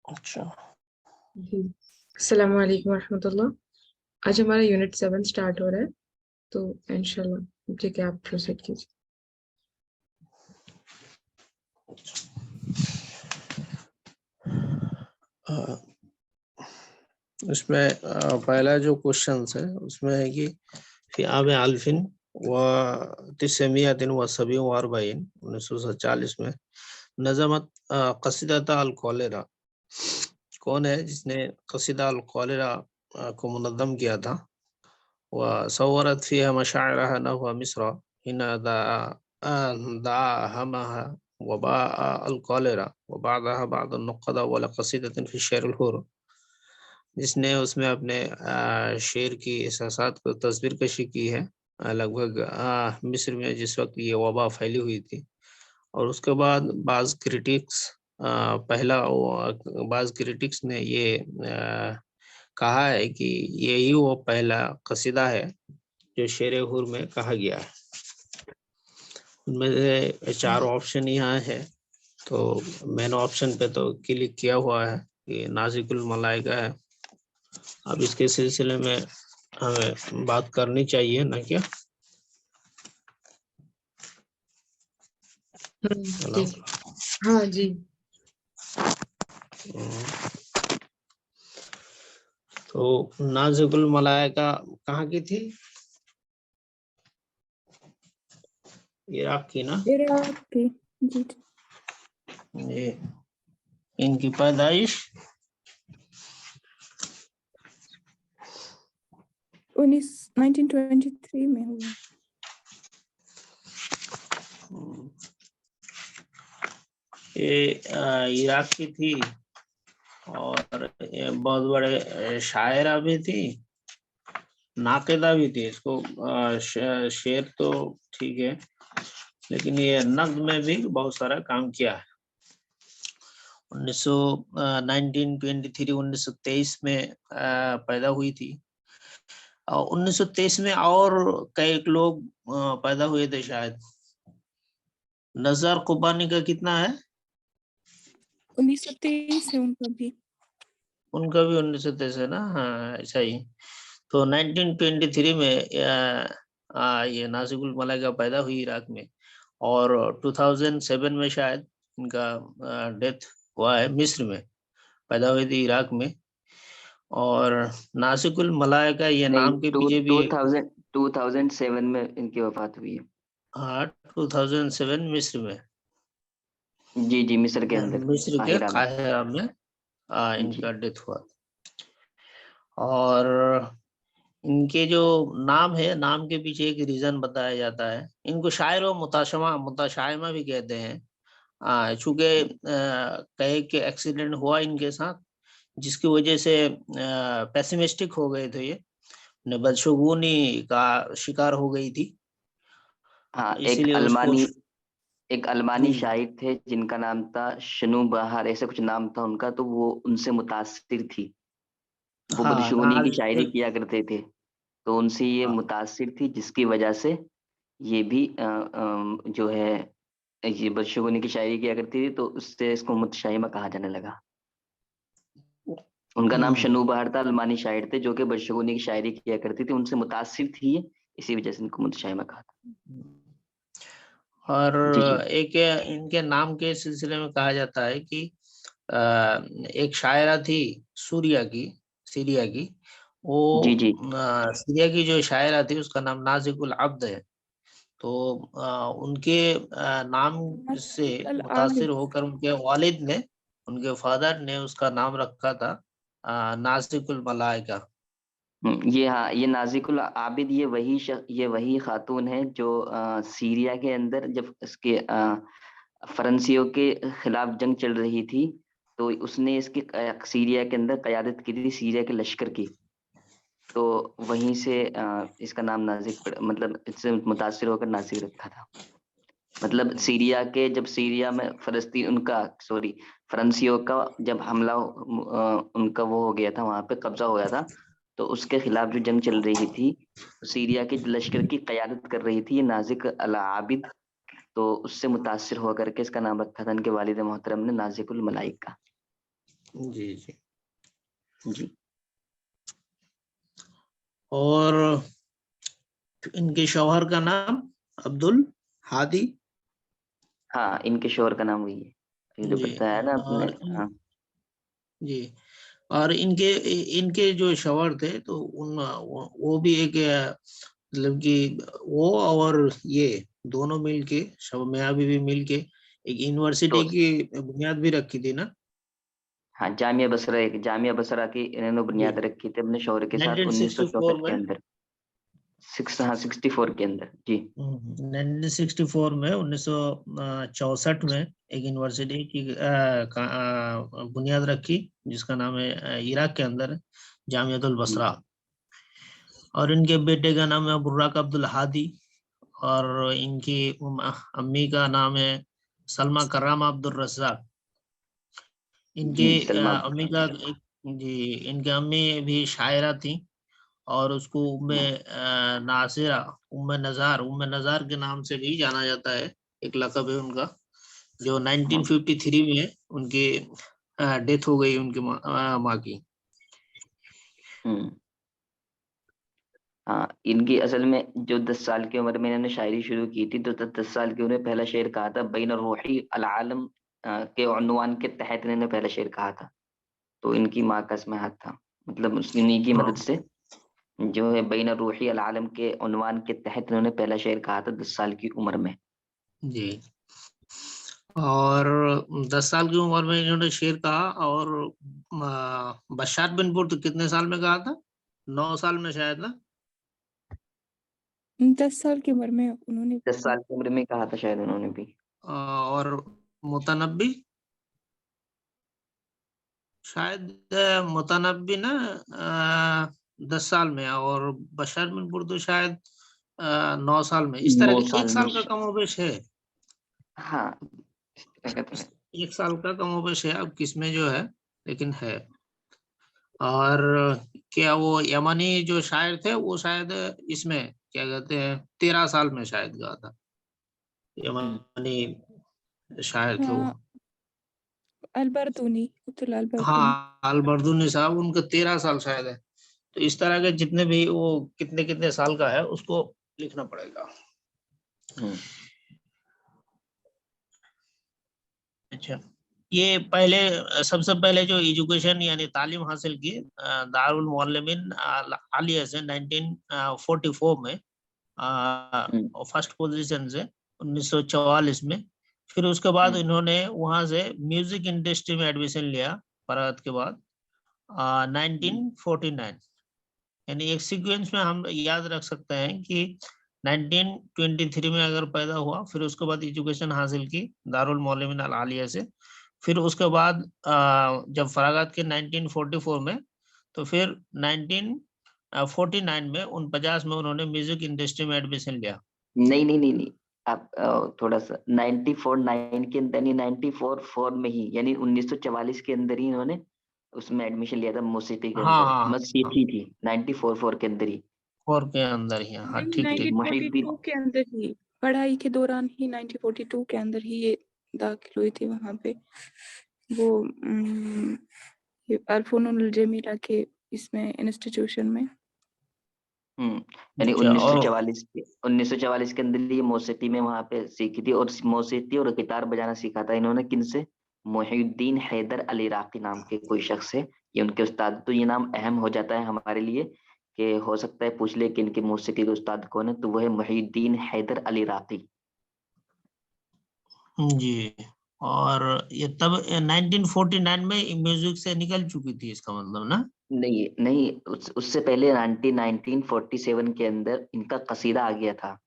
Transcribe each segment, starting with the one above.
अच्छा जी। अस्सलाम वालेकुम रहमतुल्लाह। आज हमारा यूनिट 7 स्टार्ट हो रहा है, तो इंशाल्लाह ठीक है, आप प्रोसीड कीजिए। इसमें पहला जो क्वेश्चन है उसमें है कि फी आम अल्फिन व तिस्समियतिन व सबीन व अरबईन 1947 में नज़मत कसीदत अल कॉलेरा। कौन है जिसने कसीदा अल कॉलेरा को मुनज़्ज़म किया था? व सव्वरत फीहा मशाइरहा नहवा मिस्र हिना दाहमहा वबा अल कॉलेरा व बअदहा बअद नुक़दा व कसीदतिन फी शेर अल हुर। जिसने उसमें अपने शेर की एहसासात को तस्वीर कशी की है लगभग मिस्र में जिस वक्त ये वबा फैली हुई थी। और उसके बाद बाज़ क्रिटिक्स ने ये कहा है कि यही वो पहला कसीदा है जो शेर हुर में कहा गया है। उनमें से 4 ऑप्शन यहाँ है, तो मेन ऑप्शन पे तो क्लिक किया हुआ है कि नाज़िकुल मलाइका है। अब इसके सिलसिले में हमें बात करनी चाहिए ना क्या? हेलो। ठीक है, हाँ जी। तो नाज़िकुल मलाइका कहाँ की थी? इराक की ना? इराक की। जी ये इनकी पैदाइश 1923 में हुआ। ये इराक की थी और ये बहुत बड़े शायरा भी थी, नाक़िदा भी थी। इसको शेर तो ठीक है, लेकिन ये नज़्म में भी बहुत सारा काम किया है। 1923 में पैदा हुई थी। 1923 में और कई लोग पैदा हुए थे शायद। नज़र कुबानी का कितना है? 1923 है उनका भी। उनका भी 1923 है ना? हाँ ऐसा ही। तो 1923 में ये नाज़िकुल मलाइका पैदा हुई इराक में, और 2007 में शायद इनका डेथ हुआ है। मिस्र में पैदा हुई थी, इराक में। और नाज़िकुल मलाइका ये नहीं, नाम के पीछे भी 2007 में इनकी वफात हुई है। हाँ 2007 मिस्र में, जी जी, मिस्र के अंदर, मिस्र के काहिरा में। काहिरा में जी इनका डेथ हुआ। और इनके जो नाम है, नाम के पीछे एक रीजन बताया जाता है। इनको शायर और मुताशाइमा भी कहते हैं। चूंकि कहे कि एक्सीडेंट हुआ इनके साथ, जिसकी वजह से पेसिमिस्टिक हो गए थे, ये बदशगुनी का शिकार हो गई थी। हाँ, इसीलिए उसको एक अलमानी शायर थे जिनका नाम था शनु बहार, ऐसा कुछ नाम था उनका, तो वो उनसे मुतासिर थी। वो हाँ बदशगुनी की शायरी किया करते थे, तो उनसे ये मुतासिर थी, जिसकी वजह से ये भी जो है ये बदशगुनी की शायरी किया करती थी, तो उससे इसको मुतशाइमा कहा जाने लगा। उनका नाम शनु बहार था, अलमानी शायर थे जो कि बदशगुनी की शायरी किया करती थी, उनसे मुतासिर थी ये, इसी वजह से इनको मुतशाइमा कहा था। और जी जी एक इनके नाम के सिलसिले में कहा जाता है कि एक शायरा थी सीरिया की। वो जी जी। सीरिया की जो शायरा थी उसका नाम नाजिकुल अब्द है। तो उनके नाम से अल मुतासिर आबिद। होकर उनके फादर ने उसका नाम रखा था नाजिकुल मलाइका। ये हाँ, ये नाजिकुल आबिद, ये वही खातून है जो सीरिया के अंदर जब इसके फरंसियों के खिलाफ जंग चल रही थी, तो उसने इसकी सीरिया के अंदर क़यादत की थी, सीरिया के लश्कर की। तो वहीं से इसका नाम मतलब इससे मुतासिर होकर नाजिक रखा था। मतलब जब सीरिया में फरंसियों का जब हमला उनका वो हो गया था, वहां पे कब्जा हो गया था, तो उसके खिलाफ जो जंग चल रही थी, सीरिया के लश्कर की क़यादत कर रही थी ये नाजिक अल आबिद। तो उससे मुतासिर होकर के इसका नाम रखा था इनके वालिद मोहतरम ने नाजिकुल मलाइका। जी जी। जी। और इनके शौहर का नाम अब्दुल हादी। हाँ, इनके शोहर का नाम वही है, ये जो जी। बताया ना आपने। और हाँ जी, और इनके इनके जो शौहर थे तो वो भी एक मतलब कि वो और ये दोनों मिलके, शब मियां बीवी मिलके एक यूनिवर्सिटी तो की बुनियाद भी रखी थी ना। हाँ, जामिया बसरा की इन्होंने जी, बुनियाद रखी थी अपने शौहर के साथ 1964 1964 के में। अंदर। 64 के अंदर जी। 1964 में 1964 में एक यूनिवर्सिटी की बुनियाद रखी, जिसका नाम है इराक के अंदर जामियातुल जी। बसरा। और इनके बेटे का नाम है बुर्राक अब्दुल हादी। और इनकी अम्मी का नाम है सलमा कर्रामा अब्दुल रज़ाक। इनके जी सलमा। अम्मी का एक, जी, इनके अम्मी भी शायरा थी। और उसको उम्मे नज़ार के नाम से भी जाना जाता है, एक लक़ब है उनका, जो 1953 में उनकी डेथ हो गई उनकी माँ की। हम्म। हाँ, इनकी असल में जो 10 साल की उम्र में इन्होंने शायरी शुरू की थी, तो 10 साल की उम्र में पहला शेर कहा था बैन रूही अल आलम के उन्वान के तहत इन्होंने पहला शेर कहा था। तो इनकी माँ का इसमें हाथ था, मतलब उस इन्हीं की हाँ मदद से जो है बैन रूही अल आलम के उन्वान के तहत इन्होंने पहला शेर कहा था 10 साल की उम्र में। जी। और 10 साल की उम्र में इन्होंने शेर कहा। और बशार बिन बुर्द कितने साल में कहा था? 9 साल में शायद ना। 10 साल की उम्र में उन्होंने 10 साल की उम्र में कहा था शायद उन्होंने भी। और मुतनब्बी शायद, मुतनब्बी ना 10 साल में, और बशर बिन बुर्द शायद 9 साल में, इस तरह 9 के एक साल में साल का कमोबेश है। हाँ, इस तरह का तो है। एक साल का कमोबेश है, अब किसमें जो है, लेकिन है। और क्या वो यमनी जो शायर थे वो शायद इसमें क्या कहते हैं 13 साल में शायद गा था, यमनी शायर थे वो। हाँ, अलबर्दूनी, कुतुल अलबर्दूनी। हाँ, अलबर्दुनी साहब, उनका 13 साल शायद है। तो इस तरह के जितने भी वो कितने कितने साल का है उसको लिखना पड़ेगा। हम्म। अच्छा, ये पहले सबसे पहले जो एजुकेशन यानी तालीम हासिल की दारुल मुअल्लिमीन आलिया से 1944 में, हम्म। फर्स्ट पोजीशन से 1944 में। फिर उसके बाद हम्म। इन्होंने वहां से म्यूजिक इंडस्ट्री में एडमिशन लिया फरागत के बाद, हम्म। 1949। यानी एक सीक्वेंस में हम याद रख सकते हैं कि 1923 में अगर पैदा हुआ, फिर उसके बाद एजुकेशन हासिल की दारुल मौलवीन अल आलिया से। फिर उसके बाद जब फरागत के 1944 में, तो फिर 1949 में 49 में उन्होंने म्यूजिक इंडस्ट्री में एडमिशन लिया। नहीं नहीं नहीं नहीं, आप थोड़ा सा 94 9 के अंदर नहीं, 94 4 में ही, यानी 1944 के अंदर ही इन्होंने उसमें एडमिशन लिया था मौसीकी के हाँ अंदर, हाँ मत सीखी थी 94 4 के अंदर ही। फोर के अंदर ही, हाँ नहीं, ठीक ठीक। 1942 1942 के अंदर ही, पढ़ाई के दौरान ही 1942 के अंदर ही ये दाखिल हुई थी वहां पे, वो ये अल्फोनुल जमीला के इसमें इंस्टीट्यूशन में। यानी अच्छा, और 1944 के अंदर ये मौसीकी में वहां पे सीखी थी, और मौसीकी और गिटार बजाना सीखा था इन्होंने किनसे? मोहिउद्दीन हैदर अल इराकी नाम के कोई शख्स है, ये उनके उस्ताद। तो ये नाम अहम हो जाता है हमारे लिए, कि हो सकता है पूछ ले कि इनके मौसीकी के उस्ताद कौन है, तो वो है मोहिउद्दीन हैदर अल इराकी। जी। और ये तब 1949 में म्यूजिक से निकल चुकी थी, इसका मतलब ना। नहीं नहीं, उससे पहले 1947 के अंदर इनका कसीदा आ गया था,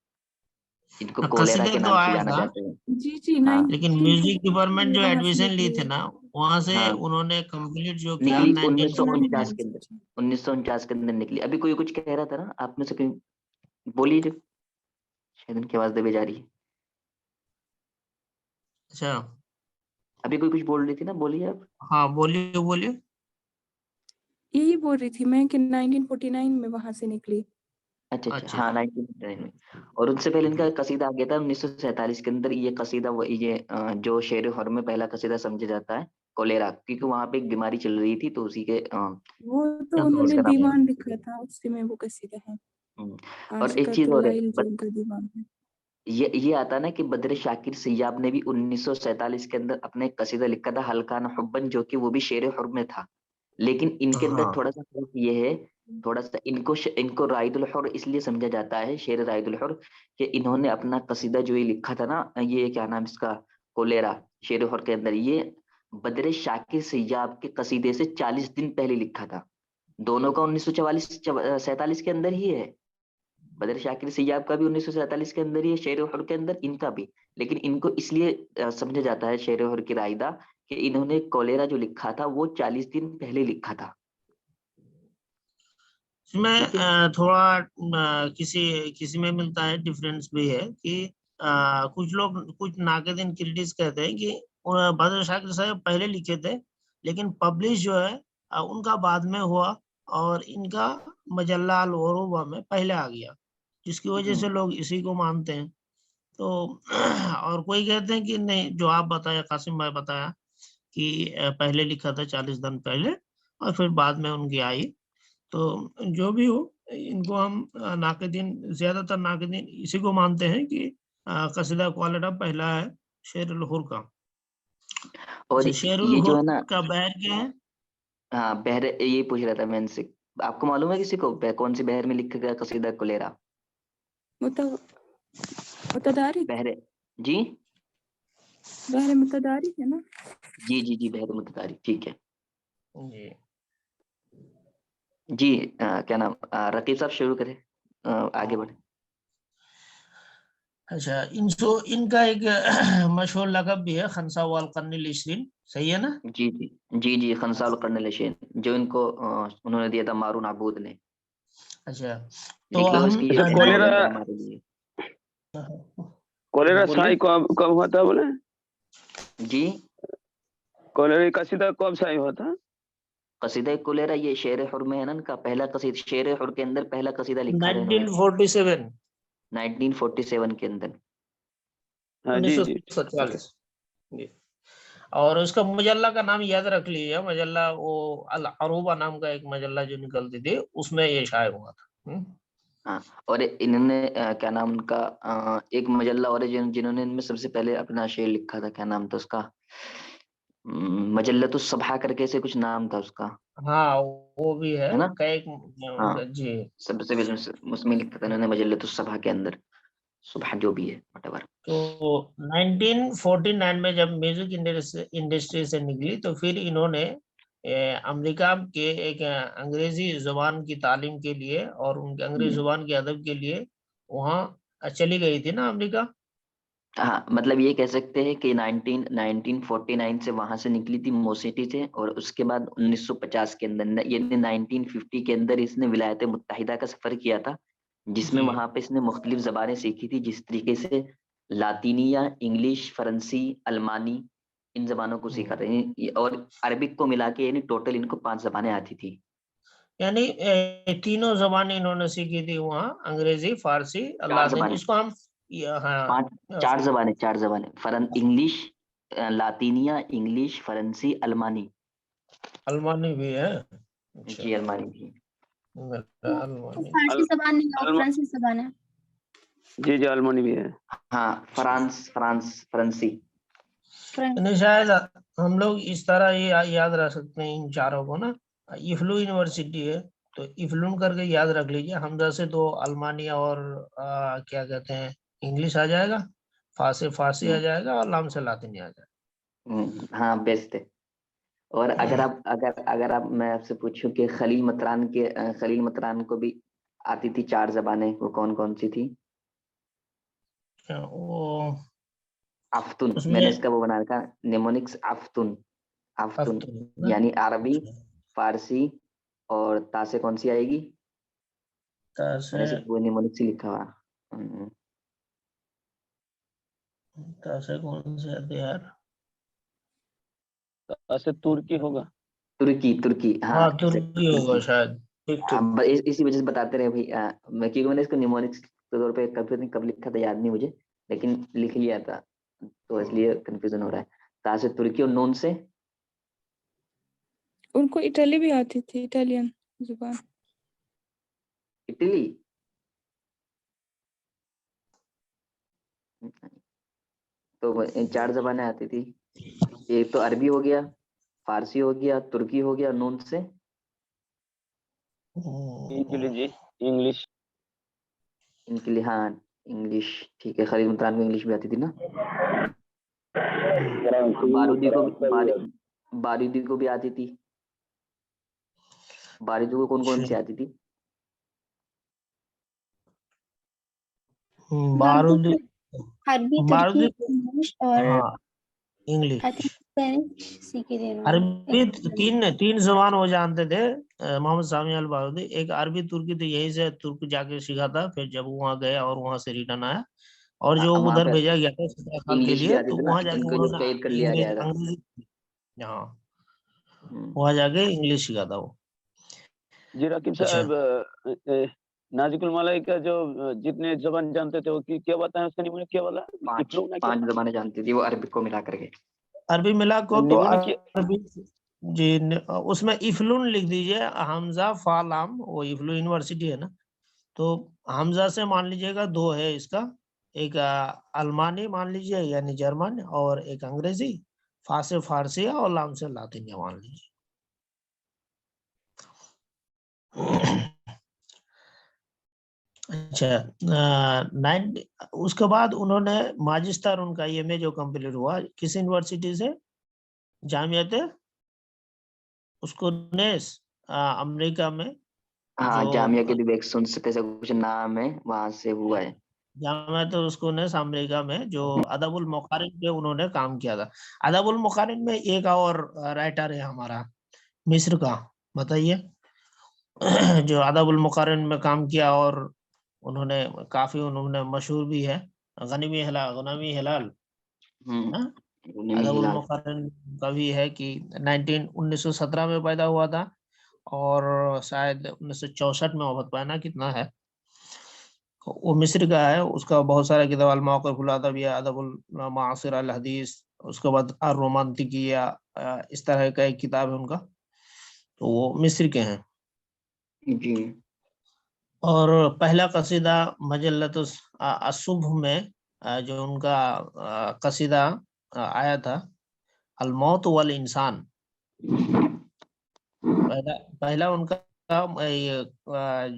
इनको कोलेरा कसीदा के तो नाम से आया जाना था, जाते हैं। जी जी, हाँ। लेकिन म्यूजिक 1947 डिपार्टमेंट में जो वहां से एडमिशन ली निकली थी है। ना, वहां से हाँ, उन्होंने कंप्लीट जो किया निकली 1949 के 1949। अंदर, 1949 के अंदर निकली। अभी कोई कुछ कह रहा था ना, आप में से कोई बोलिए, जो शायद उनकी आवाज दबे जा रही है। अच्छा, अभी कोई कुछ बोल रही थी ना, बोलिए आप। हाँ बोलिए बोलिए। यही बोल रही थी मैं कि 1949 में वहां से निकली। अच्छा अच्छा, अच्छा हाँ, 1949 में। और उनसे पहले इनका कसीदा आ गया था 1947 के अंदर। ये कसीदा, वो ये जो शेर हर में पहला कसीदा समझा जाता है, कोलेरा, क्योंकि वहां पे एक बीमारी चल रही थी, तो उसी के वो तो तो उन्होंने उसका नाम दीवान लिखा था, उसी में वो कसीदा है। हम्म, और आशिका एक चीज तो और है, लाइल जो उनका दीवान है। ये आता ना कि बद्र शाकिर सैयाब ने भी 1947 के अंदर अपने एक कसीदा लिखा था हल्का न हुब्बन, जो कि वो भी शेर हुर में था। लेकिन इनके अंदर हाँ। थोड़ा सा फर्क ये है, थोड़ा सा इनको राइदुल हुर इसलिए समझा जाता है, शेर राइदुल हुर, कि इन्होंने अपना कसीदा जो ये लिखा था ना, ये क्या नाम इसका, कोलेरा, शेर हुर के अंदर, ये बद्र शाकिर सैयाब के कसीदे से 40 दिन पहले लिखा था। दोनों का 1947 के अंदर ही है। बदर शाकिर सैयाब का भी 1947 के अंदर ही है, शेर हुर के अंदर इनका भी। लेकिन इनको इसलिए समझा जाता है शेर हुर की राइदा, कि इन्होंने कोलेरा जो लिखा था वो 40 दिन पहले लिखा था। इसमें ठीक है। थोड़ा किसी किसी में मिलता है, डिफरेंस भी है कि कुछ लोग, कुछ नाक़िदीन क्रिटिक्स कहते हैं कि बद्र शाकिर साहब पहले लिखे थे, लेकिन पब्लिश जो है उनका बाद में हुआ, और इनका मजल्ला अल उरूबा में पहले आ गया, जिसकी वजह से लोग इसी को मानते हैं। तो और कोई कहते हैं कि नहीं, जो आप बताया, कासिम भाई बताया कि पहले लिखा था 40 दिन पहले, और फिर बाद में उनकी आई। तो जो भी हो, इनको हम नाक़िदीन, ज्यादातर नाक़िदीन इसी को मानते हैं कि कसीदा कोलेरा पहला है शेरुल हुर का। और अच्छा, शेरुल ये जो हुर है ना, का बहर क्या है? हाँ बहर, ये पूछ रहा था मैं इनसे, आपको मालूम है किसी को कौन सी बहर में लिखा गया कसीदा कोलेरा? मुतदारिक, बहर, जी बहर मुतदारिक है ना। जी जी जी, बहर मुतदारिक, ठीक है जी। जी। क्या नाम, रकीब साहब शुरू करें, आगे बढ़े। अच्छा, इनका एक मशहूर लक़ब भी है, खनसा वाल कर्निल इशरीन, सही है ना? जी जी जी जी, खनसाल कर्नल शेन, जो इनको उन्होंने दिया था मारून आबूद ने। अच्छा, तो देखिए, और हम इसकी ये कोलेरा, इंपॉर्टेंट है हमारे लिए। कोलेरा बोलिए। शाही कब कब हुआ था बोले? जी, कोलेरा का कसीदा कब शाही हुआ था? कसीदा कोलेरा ये शेर हुर में है ना, इनका पहला कसीदा, शेर हुर के अंदर पहला कसीदा लिखा था इन्होंने 1947, 1947 के अंदर। हाँ जी जी, ठीक है। 1947 जी। और उसका मजल्ला का नाम याद रख लीजिए, मजल्ला वो अल अरूबा नाम का एक मजल्ला जो निकलती थी, उसमें ये शाये हुआ था। हाँ, और इन्होंने क्या नाम उनका, एक मजल्ला और है जिन्होंने इनमें सबसे पहले अपना शेर लिखा था, क्या नाम था उसका, मजल्लतुस सबहा करके से कुछ नाम था उसका, हाँ, वो भी है है ना? कई। हाँ, जी। सबसे पहले उसमें लिखा था इन्होंने मजल्लतुस सबहा के अंदर, सुबह जो भी है व्हाटएवर। तो 1949 में जब म्यूजिक इंडस्ट्री से निकली, तो फिर इन्होंने अमेरिका के एक अंग्रेजी जुबान की तालीम के लिए और उनके अंग्रेजी जुबान के अदब के लिए वहाँ चली गई थी ना, अमेरिका। हाँ, मतलब ये कह सकते हैं कि 1949 से वहां से निकली थी मोसेटी से, और उसके बाद 1950 के अंदर, यानी 1950 के अंदर इसने विलायत मुत्तहिदा का सफर किया था, जिसमें जी। वहां पे इसने मुख्तलिफ जबानें सीखी थी, जिस तरीके से लातीनिया, इंग्लिश, फरंसी, अल्मानी, इन जबानों को सीखा था, और अरबिक को मिला के, यानी टोटल इनको 5 जबानें आती थी। यानी तीनों जबानें इन्होंने सीखी थी वहाँ, अंग्रेजी, फारसी, 4 लातिन, जबानें, इसको हम हाँ, 4 जबानें, इंग्लिश, लातीनिया, इंग्लिश, फरंसी, अल्मानी। अल्मानी भी है। अच्छा, जी, अल्मानी भी। तो अल्मानी। फारसी जबान नहीं और अल्मा फ्रांसीसी जबान है। जी जी, अल्मानी भी है। हाँ, फरांसी। फ्रेंच। नहीं, शायद हम लोग इस तरह ये याद रख सकते हैं इन चारों को ना। इफ्लू यूनिवर्सिटी है, तो इफ्लून करके याद रख लीजिए। हमजा से तो अल्मानिया और क्या कहते हैं, इंग्लिश आ जाएगा, फारसी आ हम्म, जाएगा, और लाम से लातिनी आ जाएगा। हाँ बेस्ट है। और अगर आप मैं आपसे पूछूं कि खलील मतरान को भी आती थी 4 जबानें, वो कौन कौन सी थी? वो आफ्तुन, मैंने उसमें इसका वो बना रखा, निमोनिक्स आफ्तुन। आफ्तुन हफ्तून ना। यानी अरबी, अच्छा, फारसी, और ता से कौन सी आएगी? तासे मैंने सिर्फ वो निमोनिक्स ही लिखा हुआ। हम्म, तासे कौन से आते हैं यार? ऐसे तुर्की होगा। तुर्की, हाँ हाँ, एग्जैक्ट, तुर्की होगा तुर्की। शायद। ठीक ठीक। इसी वजह से बताते रहे भाई, मैं, क्योंकि मैंने इसको निमोनिक्स के तौर पे कब लिखा था याद नहीं मुझे, लेकिन लिख लिया था, तो इसलिए कंफ्यूजन हो रहा है। ता से तुर्की, और नून से उनको इटाली भी आती थी, इटालियन जुबान। इटली? तो 4 जबानें आती थी। एक तो अरबी हो गया, फारसी हो गया, तुर्की हो गया, नून से इंग्लिश जी, इंग्लिश। इनके लिए। हाँ, इंग्लिश ठीक है। खलील मुतान को इंग्लिश भी आती थी ना। बारूदी को भी आती थी। बारूदी को कौन कौन सी आती थी? बारूद अरबी, बारूदी तुर्की, इंग्लिश और हाँ आई इंग्लिश थिंक स्पेनिश सीखी थी अरबी। इन्होंने। तीन जबान वो जानते थे मोहम्मद सामी अल बारूदी। एक अरबी तुर्की तो यहीं से तुर्क जाके सीखा था, फिर जब वहां गया और वहां से रिटर्न आया, और जो वहां उधर पे भेजा गया था 17 साल के इंग्लिश भी लिए, आती तो थी ना, वहां जाके इनको जब उन्होंने कैद कर लिया गया था। अंग्रेजी हाँ हम्म। वहां जाके इंग्लिश सीखा था वो। जी रकीब अच्छा साहब, नाजिकुल मलाइका जो जितने जबान जानते थे वो क्या बताएं, उसका निमोनिया क्या बोला? 5 जबानें जानती थी वो, अरबी को मिला करके। अरबी मिला को तो निमोनिया क्या? अरबी जी उसमें इफ्लून लिख दीजिए, हमजा फा लाम, वो इफ्लू यूनिवर्सिटी है ना, तो हमजा से मान लीजिएगा 2 है इसका, एक अल्मानी मान लीजिए यानी जर्मन, और एक अंग्रेजी, फा से फारसी और लाम से लातिनिया मान लीजिए। अच्छा उसके बाद उन्होंने माजिस्टर उनका एमए जो कंप्लीट हुआ किस यूनिवर्सिटी से? जामियत उसको नेस अमेरिका में, हाँ, जो जामिया के लिए सुन सकते ऐसा कुछ नाम है, वहां से हुआ है। जामियत उसको नेस अमेरिका में, जो अदबुल मुकारिन पे उन्होंने काम किया था। अदबुल मुकारिन में एक और राइटर है हमारा मिस्र का, बताइए जो अदबुल मुकारिन में काम किया, और उन्होंने काफी उन्होंने मशहूर भी है, गनीमी हिलाल हम्म। ना। उन्हें अदबुल हिलाल। मुकारिन का भी है कि 1917 में पैदा हुआ था, और शायद 1964 में वफात पाया ना, कितना है। वो मिस्र का है, उसका बहुत सारा किताब अल मौक़िफ़ुल अदबिय्या, अदबुल मुआसिर अल हदीस, उसके बाद अर रोमांटिकिया, इस तरह का एक किताब है उनका, तो वो मिस्र के हैं। जी। और पहला कसीदा मजल्लतुस असुब्ह में जो उनका कसीदा आया था, अल मौत वल इंसान, पहला पहला उनका ये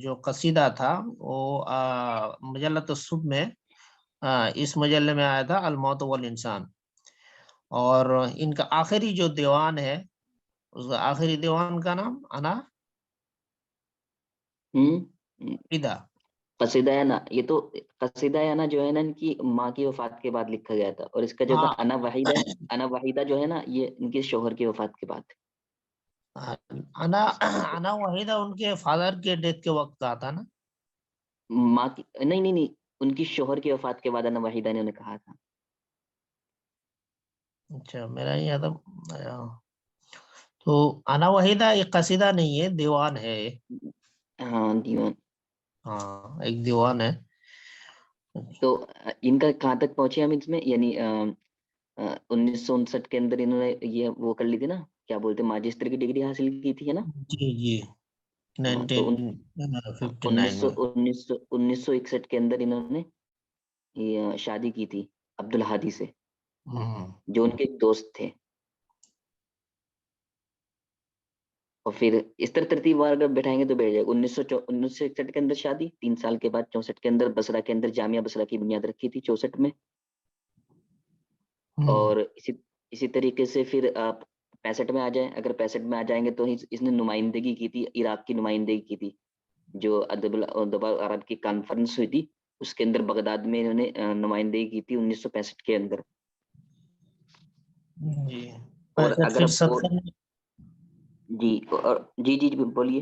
जो कसीदा था वो मजल्लतुस सुब्ह में, इस मजल्ले में आया था अल मौत वल इंसान। और इनका आखिरी जो दीवान है, उस आखिरी दीवान का नाम अना हम्म। इदा। कसीदा है ना, ये तो कसीदा है ना, जो है ना इनकी माँ की वफात के बाद लिखा गया था। और इसका जो था हाँ अना वाहिदा है, अना वाहिदा जो है ना, ये इनके शोहर की वफात के बाद। अना अना वहीदा उनके फादर के डेथ के वक्त का था ना। माँ की नहीं, नहीं, नहीं, उनकी शोहर की वफात के बाद अना वाहिदा ने उन्हें कहा था। अच्छा मेरा नहीं याद तो अना वहीदा एक कसीदा नहीं है, दीवान है। हाँ, दीवान। हाँ एक दीवान है। तो इनका कहाँ तक पहुंचे हम इसमें, यानी 1959 के अंदर इन्होंने ये वो कर ली थी ना, क्या बोलते हैं, माजिस्टर की डिग्री हासिल की थी, है ना। जी जी हाँ, तो 1959 में। 1961 के अंदर इन्होंने ये शादी की थी अब्दुल हादी से, हम्म, जो उनके एक दोस्त थे। और फिर इस तरह तरतीब अगर बैठाएंगे तो बैठ जाएगा। 1961 के अंदर शादी, 3 साल के बाद 64 के अंदर बसरा के अंदर जामिया बसरा की बुनियाद रखी थी 64 में। और इसी तरीके से फिर आप 65 में आ जाए, अगर 65 में आ जाएंगे तो इसने नुमाइंदगी की थी, इराक की नुमाइंदगी की थी। जो अदब अरब की कॉन्फ्रेंस हुई थी, उसके अंदर बगदाद में इन्होंने नमाइंदगी की थी 1965 के अंदर। जी और 65 अगर फिर अब और 70 जी, और जी जी जी, बोलिए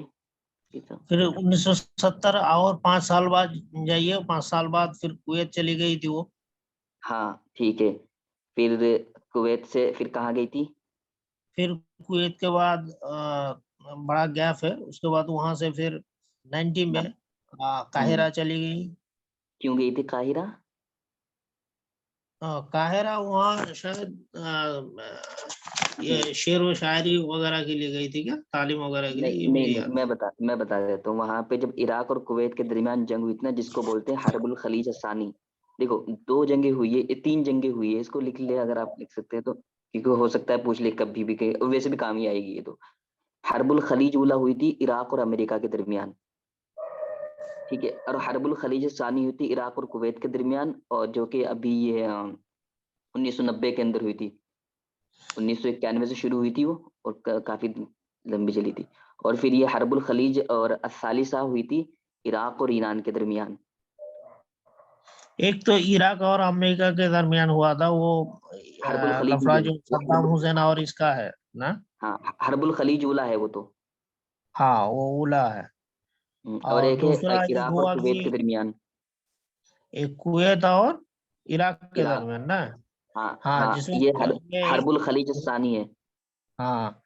जी साहब। फिर 1970 और 5 साल बाद जाइए, 5 साल बाद फिर कुवैत चली गई थी वो। हाँ, ठीक है। फिर कुवैत से फिर कहाँ गई थी? फिर कुवैत के बाद बड़ा गैप है, उसके बाद वहां से फिर 90 में हम्म। काहिरा चली गई। क्यों गई थी काहिरा? काहिरा वहाँ शायद ये शेर व शायरी वगैरह के लिए गई थी क्या, तालीम वगैरह के लिए, ये मुझे नहीं याद मैं बता देता हूँ। वहां पे जब इराक और कुवैत के दरमियान जंग हुई थी ना, जिसको बोलते हैं हर्बुल खलीज सानी। देखो 2 जंगें हुई है, 3 जंगें हुई है, इसको लिख ले अगर आप लिख सकते हैं तो, क्योंकि हो सकता है पूछ ले कभी भी कहीं, वैसे भी काम ही आएगी ये तो। हर्बुल खलीज उला हुई थी इराक और अमेरिका के दरमियान, ठीक है। और हर्बुल खलीज सानी हुई थी इराक और कुवैत के दरमियान, और जो कि अभी ये 1990 के अंदर हुई थी। 1991 से शुरू हुई थी वो, और काफी लंबी चली थी। और फिर ये हर्बुल खलीज और असालिसा हुई थी इराक और ईरान के दरमियान। एक तो इराक और अमेरिका के दरमियान हुआ था वो हर्बुल खलीज लफड़ा ये जो सद्दाम हुसैन और इसका है ना। हाँ, हर्बुल खलीज उला है वो तो। हाँ वो उला है। और और एक है दूसरा ये इराक और हुआ कुवैत के कि दरमियान। एक कुवैत और इराक के इराक, दरमियान ना। हाँ हाँ हाँ, जिसमें ये ये हर्बुल खलीज सानी है, हाँ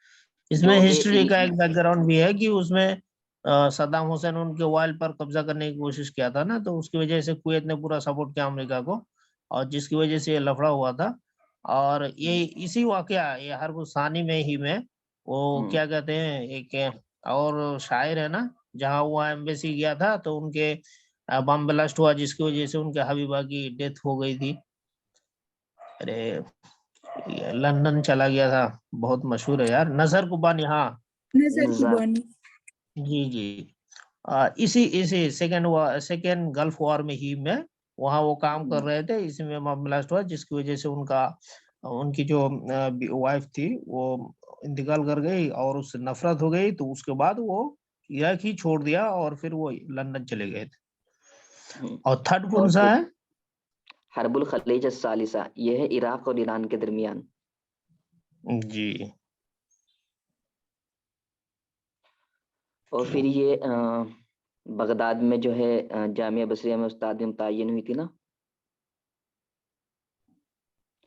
इसमें जो कि हिस्ट्री का एक बैकग्राउंड भी है कि उसमें सद्दाम हुसैन उनके ऑयल पर कब्जा करने की कोशिश किया था ना, तो उसकी वजह से कुवैत ने पूरा सपोर्ट किया अमेरिका को, और जिसकी वजह से ये लफड़ा हुआ था। और ये इसी वाकया ये हर्ब सानी में ही में वो क्या कहते हैं, एक और शायर है ना, जहाँ वो एम्बेसी गया था तो उनके बम ब्लास्ट हुआ, जिसकी वजह से उनके हबीबा की डेथ हो गई थी। अरे ये लंदन चला गया था, बहुत मशहूर है यार, नजर कुबानी। हाँ नजर कुर्बानी। जी जी। इसी इसी सेकेंड गल्फ वॉर में ही में वहाँ वो काम कर रहे थे, इसी में बम ब्लास्ट हुआ, जिसकी वजह से उनका उनकी जो वाइफ थी वो इंतकाल कर गई, और उससे नफरत हो गई, तो उसके बाद वो इराक ही छोड़ दिया और फिर वो लंदन चले गए थे। और थर्ड कौन और सा फिर है? हर्बुल खलीज सालिसा, ये है इराक और ईरान के दरमियान। जी और फिर ये बगदाद में जो है जामिया बसरिया में उस्ताद मुतय्यन हुई थी ना।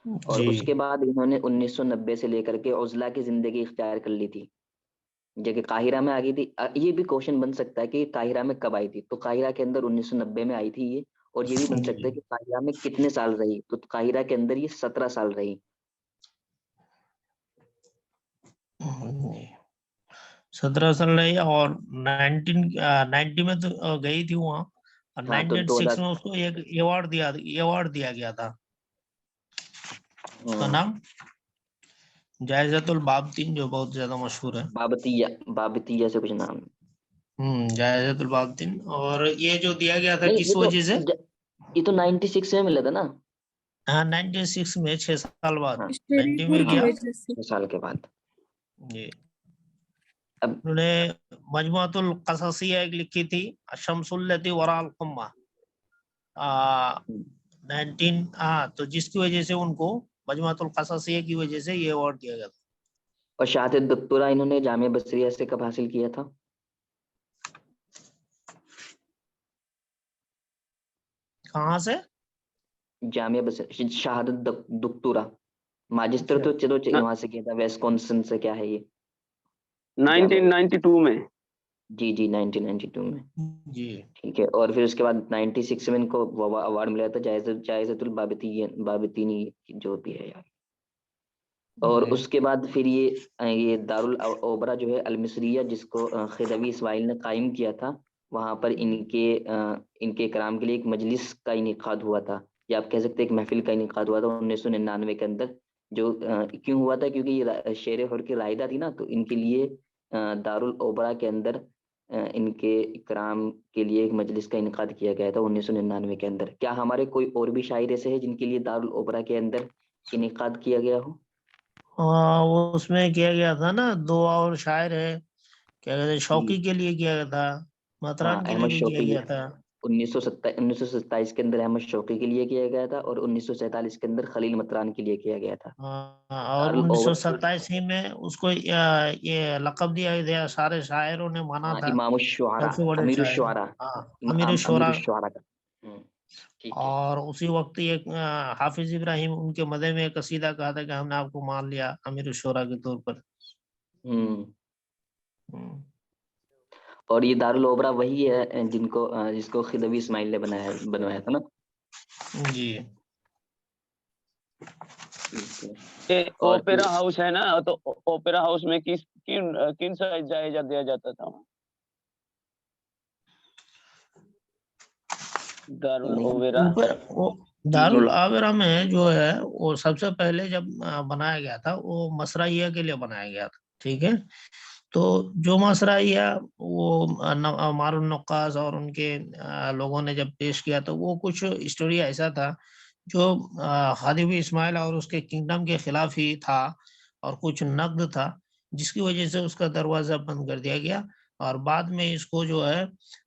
और जी। उसके बाद इन्होंने 1990 से लेकर के उजला की जिंदगी इख्तियार कर ली थी, जबकि काहिरा में आ गई थी। ये भी क्वेश्चन बन सकता है कि काहिरा में कब आई थी, तो काहिरा के अंदर 1990 में आई थी ये। और ये भी बन सकता है जी कि काहिरा में कितने साल रही, तो काहिरा के अंदर ये 17 साल रही। 17 साल रही, और 1990 में तो गई थी वहाँ, और हाँ तो 1996 में उसको एक अवार्ड दिया गया था। उसका 2000 नाम जायजतुल बाबतीन, जो बहुत ज्यादा मशहूर है। बाबतिया से कुछ नाम। जायजतुल बाबतीन, और ये जो दिया गया था नहीं, किस वजह से? ये तो 96 में मिला था ना। हाँ 96 में, 6 साल बाद हाँ 90 शेरपुर में की गया। वजह से। 6 साल के बाद। जी अब उन्होंने मजमुअतुल क़ससिया एक लिखी थी, शम्सुल्लती वराल क़ुम्मा, 19 हाँ, तो जिसकी वजह से उनको मजमुअतुल क़ससिया की वजह से ये अवार्ड दिया गया था। और शहादत दक्तोरा इन्होंने जामिया बसरिया से कब हासिल किया था? कहाँ से? जामिया बसरिया शहादत दक्तोरा माजिस्टर अच्छा तो चलो वहां से किया था, वेस्कॉन्सिन से, क्या है ये? 1992 में। जी जी 1992 में, जी ठीक है। और फिर उसके बाद 96 में इनको अवार्ड मिला था जायजतुल बाबतीनी, जो भी है यार। और जी उसके बाद फिर ये दारुल ओबरा जो है अल मिस्रिया, जिसको खिदवी इस्माइल ने कायम किया था, वहां पर इनके इकराम के लिए एक मजलिस का इनेकाद हुआ था, या आप कह सकते हैं एक महफिल का इनेकाद हुआ था 1999 के अंदर। जो क्यों हुआ था, क्योंकि ये शेर हर की रायदा थी ना, तो इनके लिए दारुल ओबरा के अंदर इनके इकराम के लिए एक मजलिस का इनेकाद किया गया था 1999 के अंदर। क्या हमारे कोई और भी शायर ऐसे हैं जिनके लिए दारुल ओबरा के अंदर इनेकाद किया गया हो? वो उसमें किया गया था ना, दो और शायर है, क्या कहते हैं, जी शौकी के लिए किया गया था, हाँ, मतरान के लिए अहमद भी किया शौकी गया था। 1927 के अंदर अहमद शौकी के लिए किया गया था, और 1947 के अंदर खलील मतरान के लिए किया गया था। और दारुल ओवर 1927 ही में उसको ये लक़ब दिया गया, सारे शायरों ने माना हाँ, था इमाम शुआरा, सबसे बड़े अमीर शायर। शुआरा, हाँ अमीर शुरा। अमीर शुआरा का। ठीक है। और उसी वक्त एक हाफिज इब्राहिम उनके मदे में एक कसीदा कहा था कि हमने आपको मान लिया अमीर शुरा के तौर पर। हम्म। हम्म, और ये दारुल ओबरा वही है जिसको खिदवी इस्माइल ने बनवाया था ना। जी ये और ओपेरा हाउस है ना, तो ओपेरा हाउस में किन सा जायजा दिया जाता था? दारुल नहीं, ओपेरा। ऊपर वो दारुल आवेरा में जो है वो सबसे पहले जब बनाया गया था वो मसराइया के लिए बनाया गया था, ठीक है। तो जो मसराइया वो मारून नक्काश और उनके लोगों ने जब पेश किया तो वो कुछ स्टोरी ऐसा था जो खादिम इस्माइल और उसके किंगडम के खिलाफ ही था और कुछ नकद था, जिसकी वजह से उसका दरवाजा बंद कर दिया गया। और बाद में इसको जो है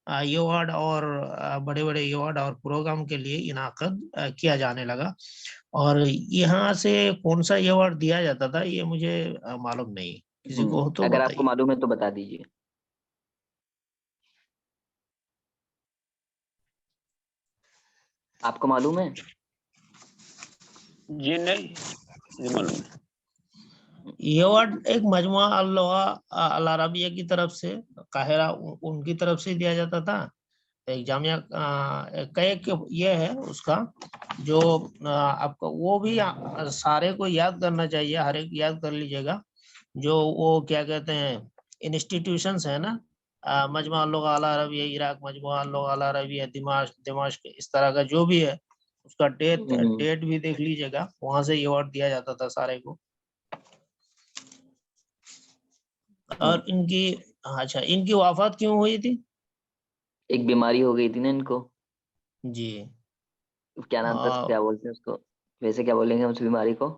अवार्ड और बड़े बड़े अवार्ड और प्रोग्राम के लिए इनाकद किया जाने लगा। और यहाँ से कौन सा अवार्ड दिया जाता था ये मुझे मालूम नहीं, किसी को हो तो अगर आपको बताइए। मालूम है तो बता दीजिए। आपको मालूम है? जी नहीं, जी मालूम नहीं। ये अवार्ड एक मजमुआ अल अरबिया की तरफ से, काहिरा उनकी तरफ से दिया जाता था। एक जामिया एक ये है उसका जो आपका वो भी सारे को याद करना चाहिए, हर एक याद कर लीजिएगा। जो वो क्या कहते हैं इंस्टीट्यूशंस है ना, मजमा लुगा अल अरबिया इराक, मजमुआ लुगा अल अरबिया दिमाश्क, इस तरह का जो भी है उसका डेट भी देख लीजिएगा, वहां से अवार्ड दिया जाता था सारे को। और इनकी, अच्छा, इनकी वफात क्यों हुई थी? एक बीमारी हो गई थी ना इनको। जी। क्या नाम था, क्या बोलते हैं उसको, वैसे क्या बोलेंगे उस बीमारी को?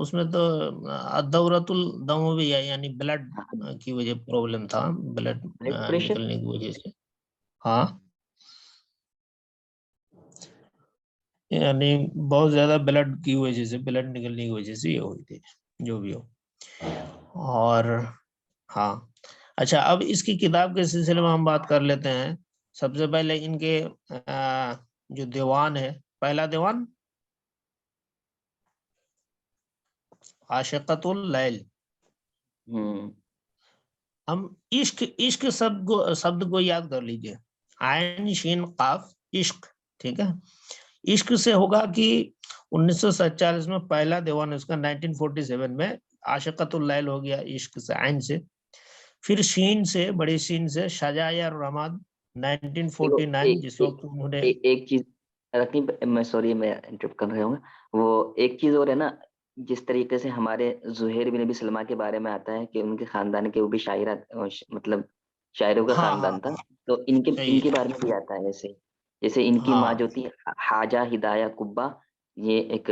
उसमें तो अदौरतुल दम भी है, यानी ब्लड हाँ, की वजह प्रॉब्लम था, ब्लड ब्लड प्रेशर। निकलने की वजह से। हाँ, यानी बहुत ज्यादा ब्लड की वजह से, ब्लड निकलने की वजह से ये हुई थी, जो भी हो। और हाँ, अच्छा, अब इसकी किताब के सिलसिले में हम बात कर लेते हैं। सबसे पहले इनके जो दीवान है, पहला दीवान आशिकतुल लैल। हम्म। हम इश्क इश्क शब्द को याद कर लीजिए, आयन शीन काफ, इश्क, ठीक है। इश्क से होगा कि 1947 में पहला दीवान उसका, 1947 में आशिकतुल लैल हो गया इश्क से, आयन से। फिर शीन से, बड़ी शीन से शजाया और रमाद, देखो 1949, जिस वक्त उन्होंने। एक चीज रखनी, मैं सॉरी मैं इंटरप्ट कर रहा हूँ। वो एक चीज और है ना, जिस तरीके से हमारे जुहैर बिन अबी सलमा के बारे में आता है कि उनके खानदान के वो भी मतलब शायरों का हाँ हाँ खानदान था। हाँ, तो इनके सही इनके है। बारे में भी आता है ऐसे। जैसे इनकी माँ हाँ जो थी हाजा हिदाया कुब्बा, ये एक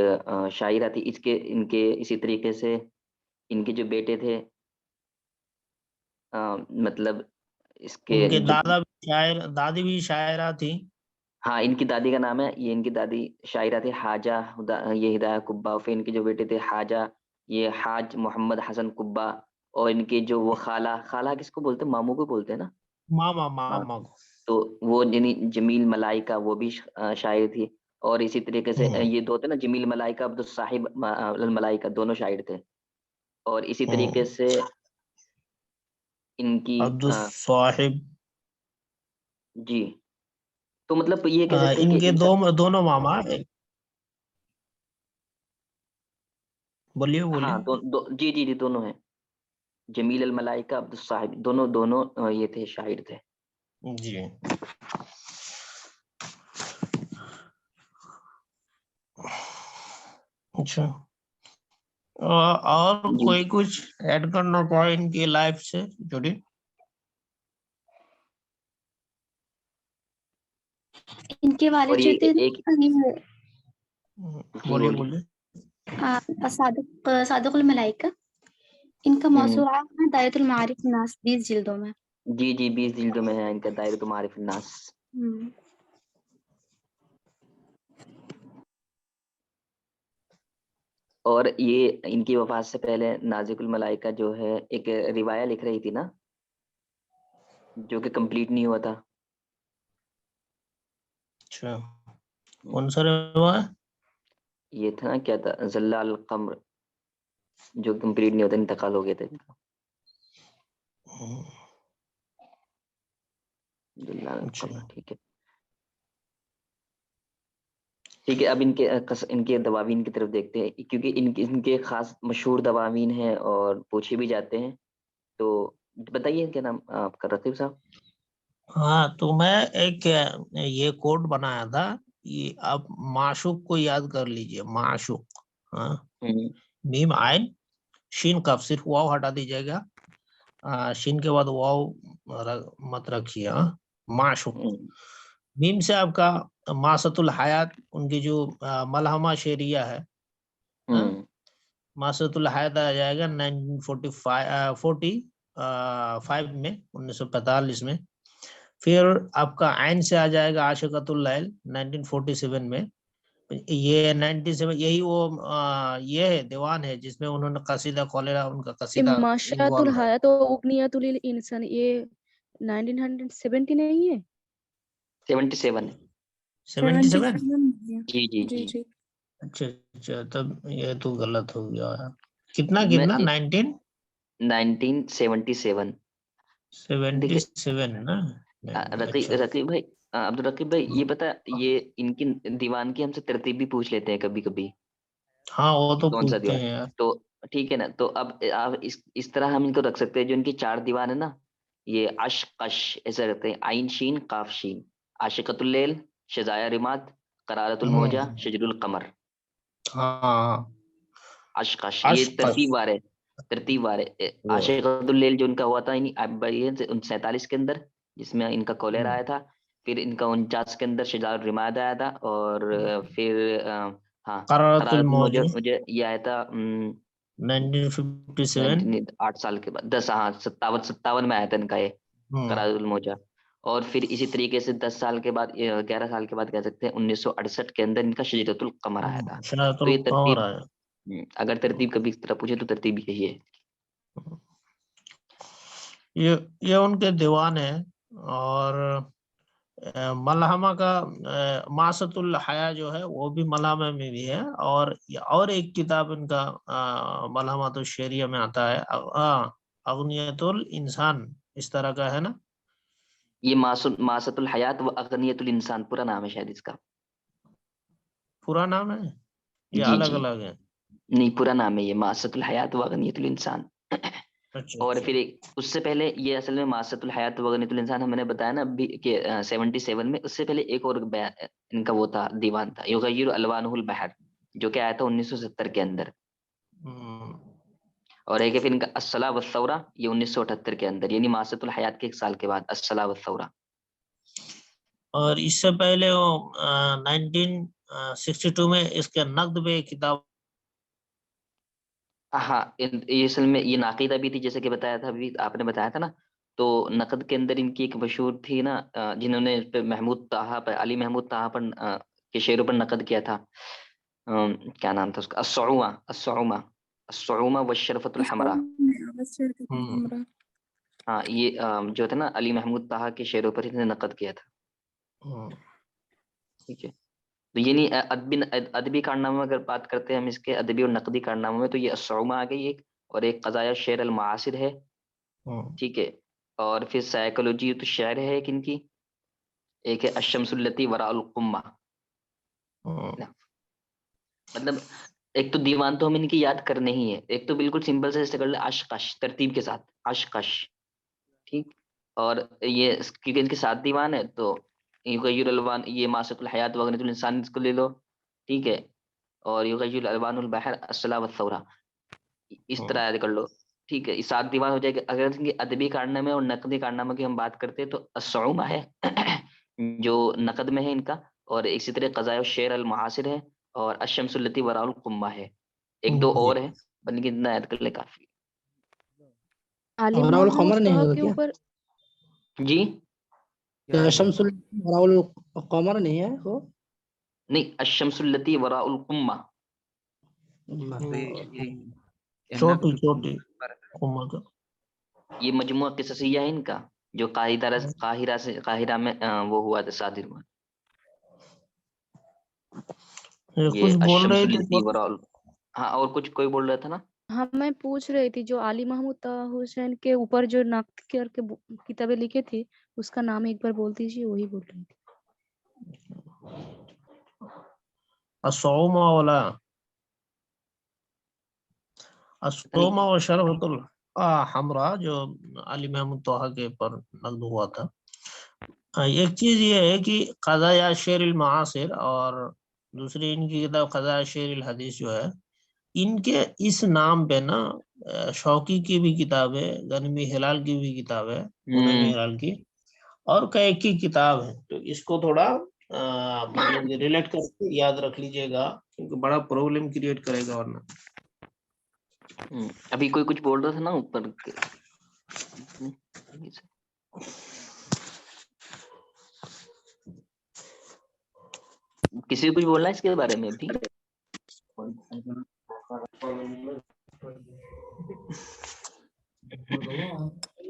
शायरा थी। इसके इनके इसी तरीके से इनके जो बेटे थे, मतलब इसके उनके जो, दादा भी शायर, दादी भी शायरा थी। हाँ इनकी दादी का नाम है, ये इनकी दादी शायरा थी हाजा ये हिदाया कुब्बा। फिर इनके जो बेटे थे हाजा, ये हाज मोहम्मद हसन कुब्बा। और इनके जो वो खाला, खाला किसको बोलते हैं, मामू को बोलते हैं ना। मामा हाँ, मामा को। तो वो जमील मलाइका, वो भी शायर थी। और इसी तरीके से हम्म ये दो थे ना, जमील मलाइका, अब्दुल साहिब मलाइका, दोनों शायर थे। और इसी तरीके हम्म से इनकी अब्दुल साहिब। जी, तो मतलब ये कह सकते हैं कि इनके इन सब, दोनों मामा, बोलिए बोलिए। हाँ जी जी जी, दोनों हैं। जमील अल मलाइका, अब्दुल साहिब, दोनों दोनों ये थे, शायर थे। जी। अच्छा, और जी, कोई कुछ ऐड करना चाहे इनकी लाइफ से जुड़ी? इनके वालिद और ये जो थे एक, ये जी बोलिए बोलिए। बोलिए। सादिकुल मलाइका, इनका हम्म, मौसूआ है दायरतुल मारिफ नास 20 जिल्दों में। जी जी, 20 जिल्दों में है इनका दायरतुल मारिफ नास। हम्म। और ये इनकी वफात से पहले नाजिकुल मलाइका जो है एक रिवाया लिख रही थी ना, जो कि कंप्लीट नहीं हुआ था। अच्छा, हम्म, कौन सा रवा है? ये था ना, क्या था, जल्लाल कम्र, जो कंप्लीट नहीं होता, इंतकाल हो गया था इनका। जल्लाल अच्छा, कम्र, ठीक है। ठीक है, अब इनके दवावीन की तरफ देखते हैं, क्योंकि इनके खास मशहूर दवावीन हैं और पूछे भी जाते हैं। तो बताइए क्या नाम आपका, रकीब साहब? हाँ, तो मैं एक ये कोड बनाया था। ये आप माशूक को याद कर लीजिए, माशूक। हाँ, हम्म, मीम आइन शीन कफ, सिर्फ वाव हटा दीजिएगा। शीन के बाद वाव मत रखिए। हाँ, माशूक। हम्म, मीम से आपका मासतुल हयात, उनकी जो मलहमा शेरिया है। हाँ, हम्म, मासतुल हयात आ जाएगा 1945 में, 1945 में। फिर आपका आइन से आ जाएगा आशिकतुल लैल 1947 में। ये 97, यही वो ये है दीवान है जिसमें उन्होंने कसीदा कॉलेरा, उनका कसीदा माशातुल इन्वॉल्व है। हयात व उगनियतुल इंसान, ये 1970 नहीं है? 77 है। 77। जी जी जी जी। जी। अच्छा अच्छा, तब ये तो गलत हो गया है। कितना मैं कितना 1977। देखिए 1977 है ना? अच्छा। रकीब भाई, अब्दुल रकीब भाई, ये पता, ये इनकी दीवान की हमसे तरतीब भी पूछ लेते हैं कभी कभी, हाँ, वो कि तो कौन सा पूछते दीवान। हैं यार। तो ठीक है ना, तो अब आप इस तरह हम इनको रख सकते हैं। जो इनकी 4 दीवान है ना, ये अश कश ऐसे रखते हैं, आइन शीन काफ शीन, आशिकतुल लैल, शजाया रिमात, करारतुल मौजा, हम्म, शजरुल कमर, हाँ। अशकश, ये अशकश। तरतीब वार है। वो, आशिकुल लैल जो इनका हुआ था 47 के अंदर, जिसमें इनका कोलेरा हम्म, आया था। फिर इनका 49 के अंदर शिजार रिमाद आया था, और फिर हाँ, करारतुल करारतुल मुझे मौजू मुझे ये आया था 1957। 19 8 साल के बाद, 10, हाँ, 57 57 में आया था इनका ये हम्म, करारतुल मौजा। और फिर इसी तरीके से 10 साल के बाद, 11 साल के बाद कह सकते हैं, 1968 के अंदर इनका शजरतुल कमर आया था। तो शरारतुल ये कमर तरतीब, है। अगर तरतीब कभी इस तरह पूछे तो तरतीब यही है। ये ये उनके दीवान है। और मलहमा का मासतुल हया जो है वो भी मलहमा में भी है। और एक किताब इनका मलहमा तो शेरिया में आता है। अगनियतुल इंसान, इस तरह का है ना? ये मासतुल हयात व अगनियतुल इंसान पूरा नाम है शायद इसका। पूरा नाम है या जी अलग जी, अलग है? नहीं, पूरा नाम है ये, मासतुल हयात व अगनियतुल इंसान। अच्छा और अच्छा। फिर एक उससे पहले, ये असल में मासतुल हयात व अगनियतुल इंसान हमने बताया ना अभी कि 77 में, उससे पहले एक और इनका वो था, दीवान था, युगय्यिरु अलवानुहुल बहर, जो कि आया था 1970 के अंदर। हम्म, और एक है फिर इनका अस्सला वस्सौरा, ये 1978 के अंदर, यानी मासतुल हयात के 1 साल के बाद अस्सला वस्सौरा। और इससे पहले वो 1962 में इसके नक्द पे किताब। हाँ, ये असल में ये नाकीदा भी थी, जैसे कि बताया था अभी, आपने बताया था ना। तो नकद के अंदर इनकी एक मशहूर थी ना, जिन्होंने इस पे महमूद ताहा पर, अली महमूद ताहा पर के शेरों पर नकद किया था। क्या नाम था उसका, अस्सउमा, अस्सउमा, अस्सउमा व शरफतुल हमरा। हम्म, हाँ, ये जो था ना, अली महमूद ताहा के शेरों पर इसने नकद किया था। हम्म, ठीक है। तो ये नहीं, अदबी अदबी कारनामे में अगर बात करते हैं हम इसके, अदबी और नकदी कारनामों में, तो ये अस्सउमा आ गई एक। और एक कज़ाया शेर अल मासिर है। हम्म, ठीक है। और फिर साइकोलॉजी तो शायर है एक इनकी, एक है अशमसुल्लती वराउल कुम्मा। हम्म, ना, मतलब एक तो दीवान तो हम इनकी याद करने ही है, एक तो बिल्कुल सिंपल से जैसे कर ले, अशकश तरतीब के साथ, अशकश। ठीक। और ये क्योंकि इनके 7 दीवान है, तो युगय्युल अलवान, ये मासकुल हयात वगैरह इंसान, इसको ले लो। ठीक है। और युगय्युल अलवानुल बहर, अस्सला वस्सौरा, इस तरह हम्म, याद कर लो। ठीक है, ये 7 दीवान हो जाएगा। अगर इनके अदबी कारनामे और नकदी कारनामे की हम बात करते हैं, तो अस्सउमा है जो नकद में है इनका। और इसी तरह कज़ाय शेर अल मुआसिर है। और अशमसुल्लती वराउल कुम्मा है। एक दो जी। और है, बल्कि इतना याद कर ले काफी। आलिम वराउल महमूद कमर नहीं तहा होगा के क्या? ऊपर। जी। क्या शमसुल वराउल कमर नहीं है वो? नहीं, अशमसुल्लती वराउल कुम्मा। छोटी छोटी उम्र का। ये मजमुआ किससिया है इनका, जो काहिरा में वो हुआ था, शादिर हुआ। ये ये कुछ बोल रहे थे अशमसुल्लती तो। वराउल। हाँ, और कुछ कोई बोल रहा था ना। हाँ, मैं पूछ रही थी, जो आली महमूद तहा हुसैन के ऊपर जो नक्द करके किताबें लिखे थी, उसका नाम एक बार बोल दीजिए, वही बोल रही थी। असौमा वाला असौमा व शरबतुल हमरा जो अली महमूद तोहा के पर नक़्द हुआ था। एक चीज ये है कि क़ज़ाया शेरिल मासिर और दूसरी इनकी किताब क़ज़ाया शेरिल हदीस जो है, इनके इस नाम पे ना शौकी की भी किताब है, गनमी हिलाल की भी किताब है, गनमी हिलाल की, और कई की किताब है। तो इसको थोड़ा मतलब रिलेट करके याद रख लीजिएगा, क्योंकि बड़ा प्रॉब्लम क्रिएट करेगा वरना। अभी कोई कुछ बोल रहा था ना ऊपर किसी को कुछ बोलना है इसके बारे में अभी?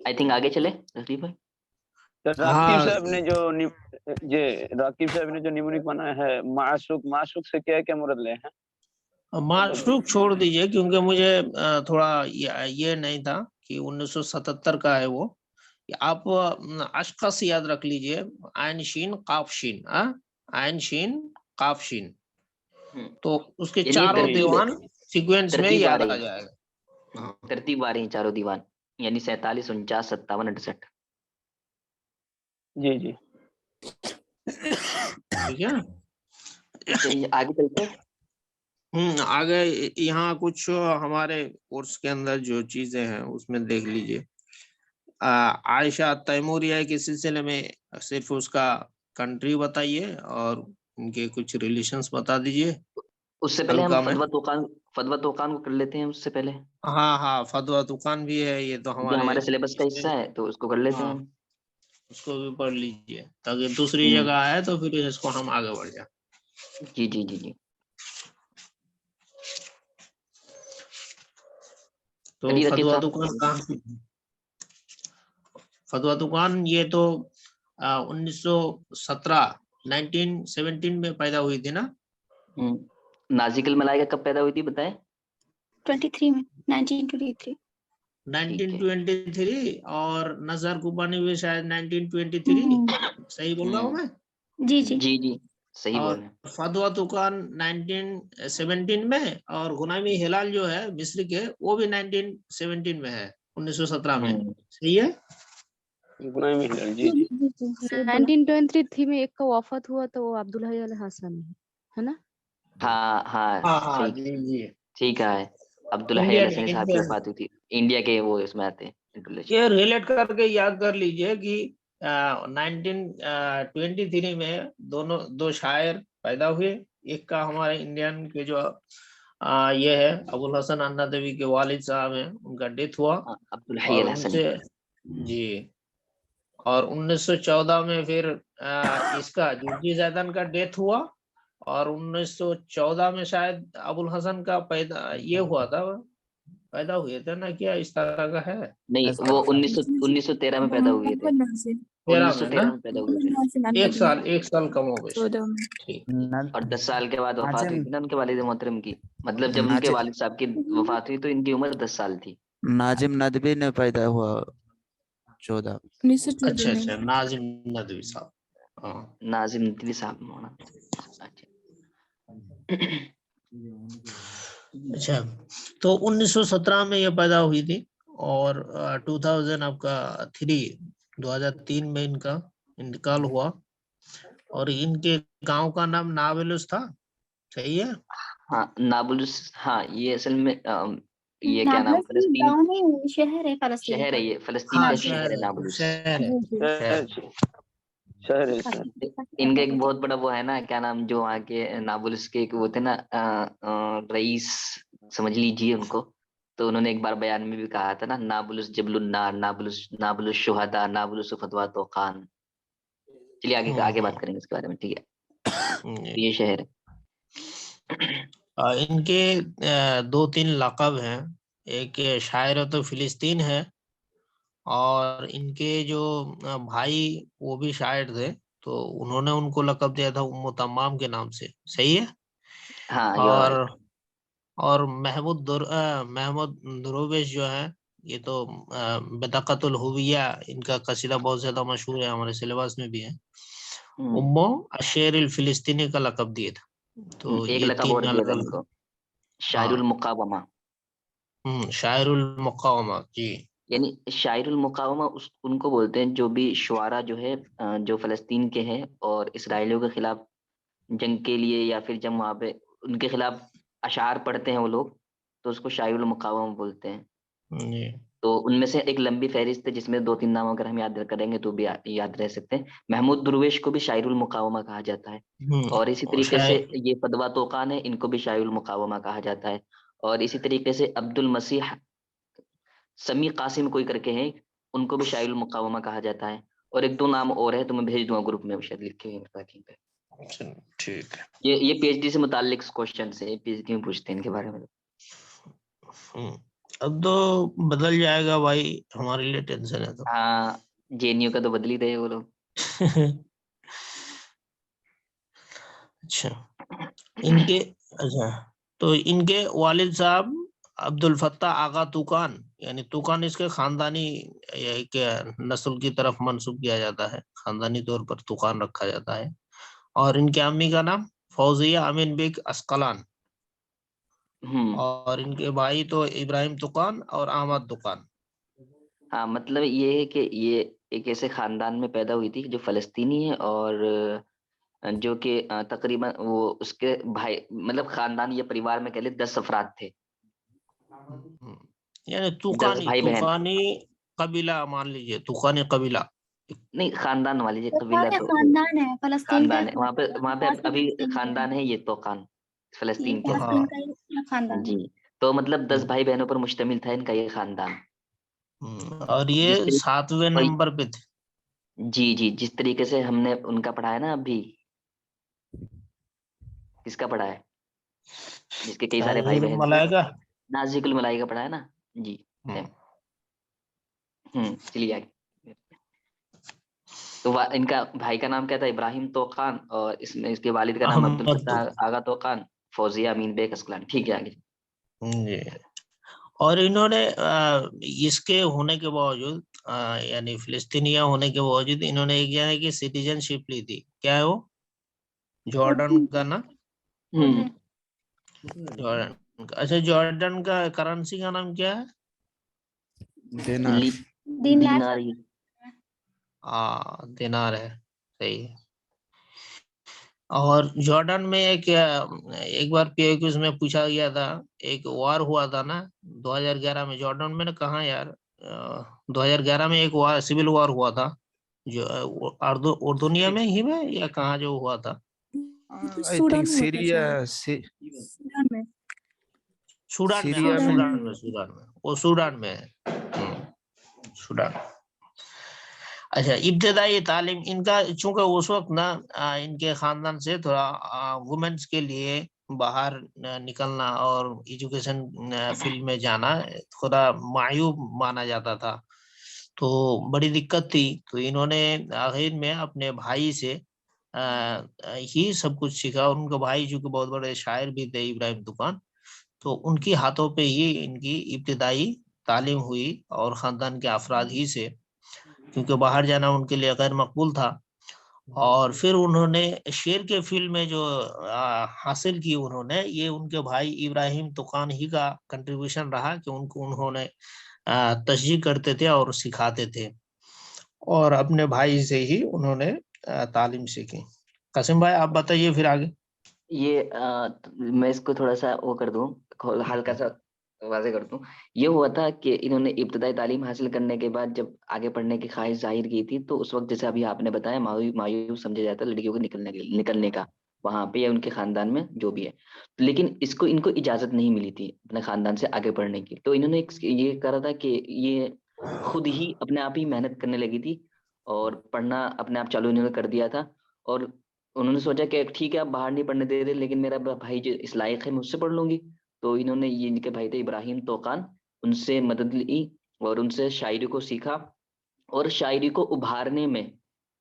आई थिंक आगे चले रफीक भाई। राकिब साहब ने जो निमोनिक बनाया है माशूक से क्या मुराद ले हैं? माशूक छोड़ दीजिए, क्योंकि मुझे थोड़ा ये नहीं था कि 1977 का है वो। आप अशखस याद रख लीजिए, आयन शीन काफ शीन, आयन शीन काफ शीन, तो उसके चारों दीवान सीक्वेंस में याद आ जाएगा। तरतीब आ रही है चारों दीवान, यानी 47, 49, 57, 68। जी जी ठीक है, चलिए आगे चलते हैं। आगे यहाँ कुछ हमारे कोर्स के अंदर जो चीजें हैं उसमें देख लीजिए। आयशा तैमूरिया के सिलसिले में सिर्फ उसका कंट्री बताइए और उनके कुछ रिलेशंस बता दीजिए। उससे पहले हम फतवा तोकान को कर लेते हैं उससे पहले। हाँ, फतवा तुकान भी है, ये तो हमारे सिलेबस का हिस्सा है, तो उसको कर लेते हैं। उसको भी पढ़ लीजिए, ताकि दूसरी जगह आए तो फिर इसको हम आगे बढ़ जाए। जी जी जी जी। तो फतवा तुकान कहाँ? फतवा तुकान ये तो 1917 में पैदा हुई थी ना। नाजिकुल मलाइका कब पैदा हुई थी बताएं? 23 में 1923। 1923 और नजर कुबानी भी शायद 1923। सही बोल रहा हूँ मैं? जी जी जी जी सही बोल रहे हैं। फतवा तुकान 1917 में, और गुलामी हिलाल जो है मिस्र के, वो भी 1917 में है, 1917 में। सही है। गुलामी हिलाल जी जी 1923 में एक का वफात हुआ तो वो अब्दुल हई अल हसन है ना? हाँ जी जी ठीक है। अब्दुल हई अल हसन साहब की वफात हुई थी, इंडिया के वो इसमें आते हैं। ये रिलेट करके याद कर लीजिए कि 1923 में दो शायर पैदा हुए। एक का हमारे इंडियन के जो ये है अबुल हसन अन्ना देवी के वालिद साहब हैं, उनका डेथ हुआ। अब्दुल हई अल हसन जी। और 1914 में फिर इसका जुर्जी जैदन का डेथ हुआ, और 1914 में शायद अबुल हसन का ये हुआ था, पैदा हुए थे ना, क्या इस तरह का है? नहीं, वो 1913 में पैदा हुए थे। 1913 में पैदा हुए थे। एक साल कम हो गए। और 10 साल के बाद वफात हुई थी ना उनके वालिद मोहतरम की। मतलब जब उनके वालिद साहब की वफात हुई तो इनकी उम्र 10 साल थी। नाजिम नदवी ने पैदा हुआ 14। अच्छा, नाजिम नदवी साहब। नाजिम नदवी साहब। अच्छा, तो 1917 में ये पैदा हुई थी, और 2003 में इनका इंतकाल हुआ। और इनके गांव का नाम नाबलुस था। सही है। हाँ नाबलुस। हाँ ये असल में ये क्या नाम, फलस्तीन शहर है, फलस्तीन शहर है, ये फलस्तीन का शहर है नाबलुस। शहर है। इनका एक बहुत बड़ा वो है ना, क्या नाम, जो वहाँ के नाबुल्स के वो थे ना रईस समझ लीजिए उनको। तो उन्होंने एक बार बयान में भी कहा था ना, नाबुलस जबलुन नार, नाबुलस शुहदा, नाबुलस फतवा तो खान। चलिए आगे बात करेंगे इसके बारे में, ठीक है। ये शहर है। इनके 2-3 लक़ब हैं। एक शायर तो फिलिस्तीन है, और इनके जो भाई वो भी शायर थे, तो उन्होंने उनको लक़ब दिया था उम्मु तम्माम के नाम से। सही है। हाँ, और महमूद दुरोवेश जो है, ये तो बतक़तुल हुविया, इनका कसीदा बहुत ज्यादा मशहूर है, हमारे सिलेबस में भी है। उम्मो अशेर फिलिस्तीनी का लक़ब दिया था। तो एक ये लकब 3 और दिया अलग था अलग। इनको, शायरुल हाँ, मुकावमा। शायरुल मुकावमा जी। यानी शायरुल मुकावमा उनको बोलते हैं जो भी शुआरा जो है जो फलस्तीन के हैं और इसराइलियों के खिलाफ जंग के लिए, या फिर जब वहां पे उनके खिलाफ अशार पढ़ते हैं वो लोग, तो उसको शायरुल मुकावमा बोलते हैं। जी। तो उनमें से एक लंबी फहरिस्त है जिसमें 2-3 नाम अगर हम याद करेंगे तो भी याद रह सकते हैं। महमूद दुर्वेश को भी शायरुल मुकावमा कहा जाता है। और इसी और तरीके से ये फदवा तोकान है, इनको भी शायरुल मुकावमा कहा जाता है। और इसी तरीके से अब्दुल मसीह समी कासिम कोई करके हैं, उनको भी शायरुल मुकावमा कहा जाता है। और 1-2 नाम और है तो मैं भेज दूंगा ग्रुप में, शायद लिखे हुए हैं tracking पे। ठीक है। ये पीएचडी से मुताल्लिक क्वेश्चन है, पीएचडी में पूछते हैं इनके बारे में। अब तो बदल जाएगा भाई, हमारे लिए टेंशन है तो। हाँ, जेएनयू का तो बदल ही रहे वो लोग। अच्छा, इनके अच्छा, तो इनके वालिद साहब अब्दुल फत्ता आगा तूकान, यानी तूकान इसके खानदानी एक नस्ल की तरफ मंसूब किया जाता है, खानदानी तौर पर तूकान रखा जाता है। और इनके अम्मी का नाम फौजिया अमीन बेग अस्कलान, और इनके भाई तो इब्राहिम तुकान और अहमद तुकान। हाँ, मतलब ये है कि ये एक ऐसे खानदान में पैदा हुई थी जो फलस्तीनी है, और जो कि तकरीबन वो उसके भाई, मतलब खानदान या परिवार में कह ले 10 अफराद थे। यानी 10 तुकानी भाई बहन। तुकानी कबीला मान लीजिए, तुकानी कबीला। नहीं, खानदान वाली ये कबीला तोकान तो खानदान है, फलस्तीन का खानदान है, एक वहां पे खास अभी फलस्तीन का है। खानदान है ये तोकान, ये फलस्तीन के। फलस्तीन हाँ। का ही पूरा खानदान जी, है। तो मतलब 10 भाई बहनों पर मुश्तमिल था इनका ये खानदान। और जिस ये तरीके 7वें नंबर पे थे। जी जी, जिस तरीके से हमने उनका पढ़ा है ना अभी, किसका पढ़ा है, जिसके कई सारे भाई बहन थे, मलाइका। नाजिकुल मलाइका पढ़ा है ना जी। हम्म। चलिए आगे। तो इनका भाई का नाम क्या था, इब्राहिम तोखान, और इसमें इसके वालिद का नाम अब्दुल अहमद फत्ताह आगा तोखान, फौजिया अमीन बेग अस्कलानी। ठीक है, आगे। जी। और इन्होंने इसके होने के बावजूद, यानी फिलिस्तीनिया होने के बावजूद, इन्होंने एक जगह की सिटीजनशिप ली थी। क्या है वो? जॉर्डन का ना? हम्म जॉर्डन का। अच्छा, जॉर्डन का करेंसी का नाम क्या है? दिनार। दिनार। दीनार। दिनार है, सही है। और जॉर्डन में एक बार पीएक्यूज में पूछा गया था, एक वार हुआ था ना 2011 में जॉर्डन में ना, कहाँ यार, 2011 में एक वार, सिविल वार हुआ था, जो उर्दुनिया में ही में या कहाँ जो हुआ था? आई सूडान थिंक में होता है सीरिया शायद, से सूडान में। सूडान में, हाँ सीरिया में। सूडान में, सूडान में, वो सूडान में है। सूडान। अच्छा, इब्तदाई तालीम इनका, चूंकि उस वक्त ना इनके खानदान से थोड़ा वुमेन्स के लिए बाहर निकलना और एजुकेशन फील्ड में जाना थोड़ा मायूब माना जाता था, तो बड़ी दिक्कत थी। तो इन्होंने आखिर में अपने भाई से ही सब कुछ सीखा। उनका भाई चूंकि बहुत बड़े शायर भी थे, इब्राहिम दुकान, तो उनकी हाथों पे ही इनकी इब्तदाई तालीम हुई, और खानदान के अफराद ही से, क्योंकि बाहर जाना उनके लिए गैर मकबूल था। और फिर उन्होंने शेर के फील्ड में जो हासिल की उन्होंने, ये उनके भाई इब्राहिम तुकान ही का कंट्रीब्यूशन रहा कि उनको उन्होंने तशजीह करते थे और सिखाते थे, और अपने भाई से ही उन्होंने तालीम सीखी। कासिम भाई आप बताइए फिर आगे। ये मैं इसको थोड़ा सा वो कर दूं, हल्का सा वाजे कर दूं। ये हुआ था कि इन्होंने इब्तदाई तालीम हासिल करने के बाद जब आगे पढ़ने की ख्वाहिश जाहिर की थी, तो उस वक्त जैसे अभी आपने बताया मायूब समझा जाता है लड़कियों को निकलने का वहां पे, या उनके खानदान में जो भी है। लेकिन इसको इनको इजाजत नहीं मिली थी अपने खानदान से आगे बढ़ने की, तो इन्होंने ये करा था कि ये खुद ही अपने आप ही मेहनत करने लगी थी, और पढ़ना अपने आप चालू इन्होंने कर दिया था। और उन्होंने सोचा कि ठीक है, आप बाहर नहीं पढ़ने दे रहे, लेकिन मेरा भाई जो इस लायक है, मैं उससे पढ़ लूंगी। तो इन्होंने, ये इनके भाई थे इब्राहिम तोकान, उनसे मदद ली और उनसे शायरी को सीखा, और शायरी को उभारने में,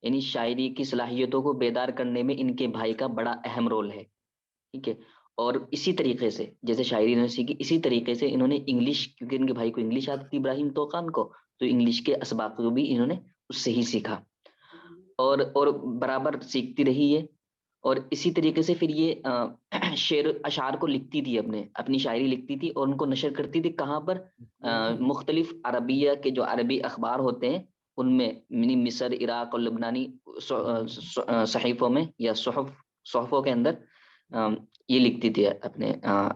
यानी शायरी की सलाहियतों को बेदार करने में इनके भाई का बड़ा अहम रोल है। ठीक है। और इसी तरीके से जैसे शायरी इन्होंने सीखी, इसी तरीके से इन्होंने इंग्लिश, क्योंकि इनके भाई को इंग्लिश आती थी इब्राहिम तोकान को, तो इंग्लिश के असबाब को भी इन्होंने उससे ही सीखा, और बराबर सीखती रही है। और इसी तरीके से फिर ये शेर अशार को लिखती थी, अपनी शायरी लिखती थी और उनको नशर करती थी। कहाँ पर? मुख्तलिफ अरबिया के जो अरबी अखबार होते हैं उनमें, मिस्र, इराक और लबनानी सहीफों में या सोहफों के अंदर ये लिखती थी अपने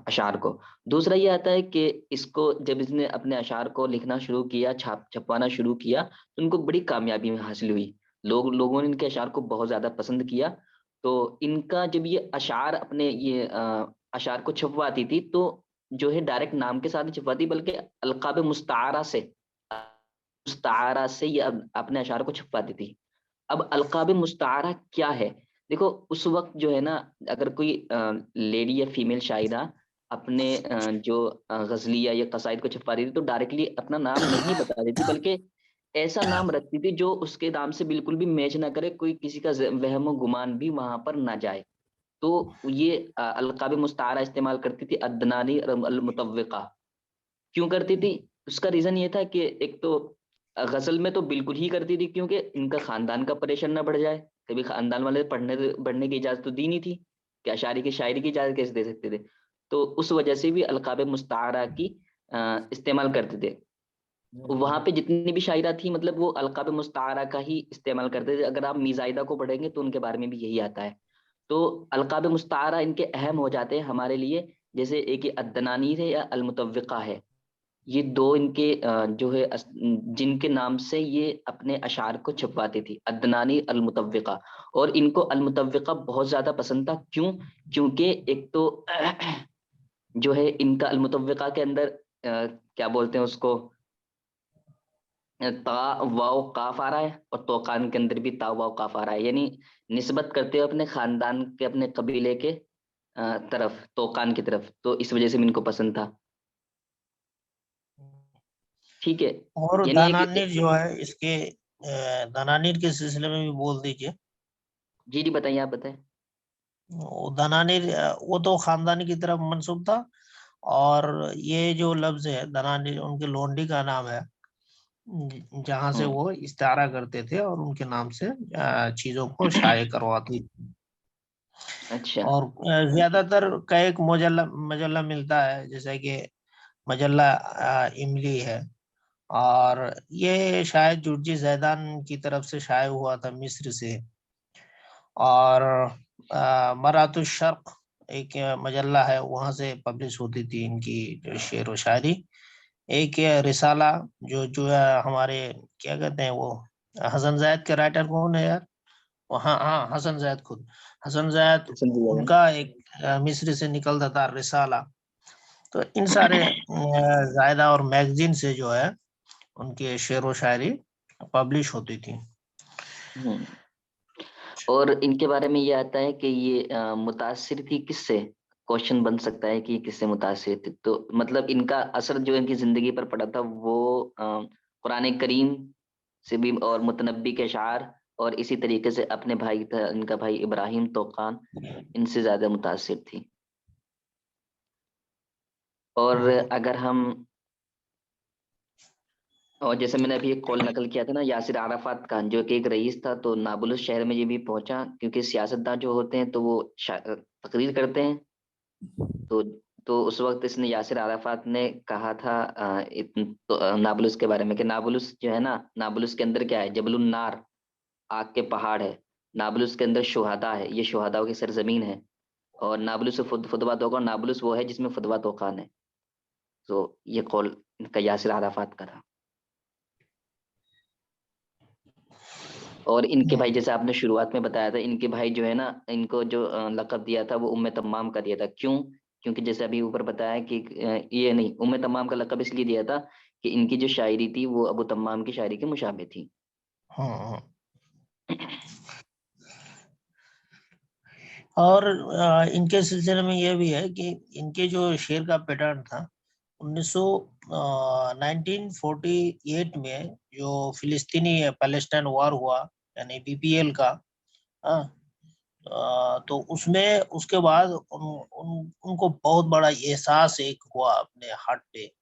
अशार को। दूसरा ये आता है कि इसको जब इसने अपने अशार को लिखना शुरू किया, छपवाना शुरू किया, तो उनको बड़ी कामयाबी हासिल हुई। लोगों ने इनके अशार को बहुत ज्यादा पसंद किया। तो इनका जब ये अशार अपने ये अशार को छपवाती थी तो जो है डायरेक्ट नाम के साथ ही छपवाती, बल्कि अलकाब मुस्तारा से ये अपने अशार को छपवाती थी। अब अलकाब मुस्तारा क्या है? देखो उस वक्त जो है ना, अगर कोई लेडी या फीमेल शायरा अपने जो गजलिया या कसाइद को छपवा रही थी तो डायरेक्टली अपना नाम नहीं बता देती, बल्कि ऐसा नाम रखती थी जो उसके नाम से बिल्कुल भी मैच ना करे, कोई किसी का वहम गुमान भी वहां पर ना जाए। तो ये अलकाब मुस्तारा इस्तेमाल करती थी अदनानी अल मुतव्विका। क्यों करती थी? उसका रीजन ये था कि एक तो गजल में तो बिल्कुल ही करती थी, क्योंकि इनका खानदान का परेशान ना बढ़ जाए। कभी खानदान वाले बढ़ने की इजाजत तो दी नहीं थी कि अशारी की शायरी की इजाजत कैसे दे सकते थे। तो उस वजह से भी अलकाब मुस्तारा की इस्तेमाल करते थे। वहां पे जितनी भी शायरा थी, मतलब वो अलकाब मुस्तारा का ही इस्तेमाल करते थे। अगर आप मीजाइदा को पढ़ेंगे तो उनके बारे में भी यही आता है। तो अलकाब मुस्तारा इनके अहम हो जाते हैं हमारे लिए। जैसे एक ये अदनानी है या अलमुतव्विका है, ये दो इनके जो है जिनके नाम से ये अपने अशार को छपवाती थी, अदनानी अलमुतव्विका। और इनको अलमुतव्विका बहुत ज्यादा पसंद था। क्यों? क्योंकि एक तो जो है इनका अलमुतव्विका के अंदर क्या बोलते हैं उसको, ता वाव काफ आ रहा है, और तोकान के अंदर भी ता वाव काफ आ रहा है, यानी निस्बत करते हो अपने खानदान के, अपने कबीले के तरफ, तोकान की तरफ। तो इस वजह से इनको पसंद था। ठीक है, और यानी दानानिर जो है इसके दानानिर के सिलसिले में भी बोल दीजिए। जी जी बताइए, आप बताएं। वो दानानिर वो तो खानदानी की तरफ मंसूब था, और ये जो लफ्ज है दानानिर उनके लोंडी का नाम है, जहां से वो इस्तारा करते थे और उनके नाम से चीजों को शाये करवाती थी। अच्छा। और ज्यादातर का एक मजल्ला मिलता है, जैसे कि मजल्ला इमली है, और ये शायद जुर्जी जैदान की तरफ से शाये हुआ था, मिस्र से। और मरातु शर्क एक मजल्ला है, वहां से पब्लिश होती थी इनकी जो शेर व शायरी। एक ये रिसाला जो है हमारे, क्या कहते हैं वो, हसन जैद के राइटर कौन है यार? हाँ हाँ, हसन जैद खुद, हसन जैद, उनका एक मिस्र से निकलता था रिसाला। तो इन सारे जायदा और मैगजीन से जो है उनकी शेर व शायरी पब्लिश होती थी। और इनके बारे में ये आता है कि ये मुतासिर थी किससे? क्वेश्चन बन सकता है कि ये किससे मुतासिर थी। तो मतलब इनका असर जो इनकी जिंदगी पर पड़ा था वो कुरान करीम से भी, और मुतनब्बी के अशार, और इसी तरीके से अपने भाई था इनका भाई इब्राहिम तोकान, इनसे ज्यादा मुतासिर थी। और अगर हम, और जैसे मैंने अभी एक कॉल नकल किया था ना यासिर अराफात का, जो कि एक रईस था, तो नाबुलस शहर में ये भी पहुंचा, क्योंकि सियासतदान जो होते हैं तो वो तकरीर करते हैं। तो उस वक्त इसने, यासिर अराफात ने कहा था नाबुलस के बारे में कि नाबुलस जो है ना, नाबुलस के अंदर क्या है? जबलुन नार, आग के पहाड़ है। नाबुलस के अंदर शुहदा है, ये शुहदाओं की सरजमीन है। और नाबुलस से फुदवा तोकान, नाबुलस वो है जिसमें फुदवा तोकान है। तो ये कॉल इनका यासिर अराफात का था। और इनके भाई, जैसे आपने शुरुआत में बताया था, इनके भाई जो है ना, इनको जो लक़ब दिया था वो उम्मे तम्माम का दिया था। क्यों? क्योंकि जैसे अभी ऊपर बताया कि ये नहीं, उम्मे तम्माम का लक़ब इसलिए दिया था कि इनकी जो शायरी थी वो अबू तम्माम की शायरी के मुशाबे थी। और इनके सिलसिले में यह भी है कि इनके जो शेर का पैटर्न था 1948 में जो फिलिस्तीनी पैलेस्टाइन वॉर हुआ, यानी बीपीएल का, तो उसमें उसके बाद उनको बहुत बड़ा एहसास एक हुआ अपने हार्ट पे,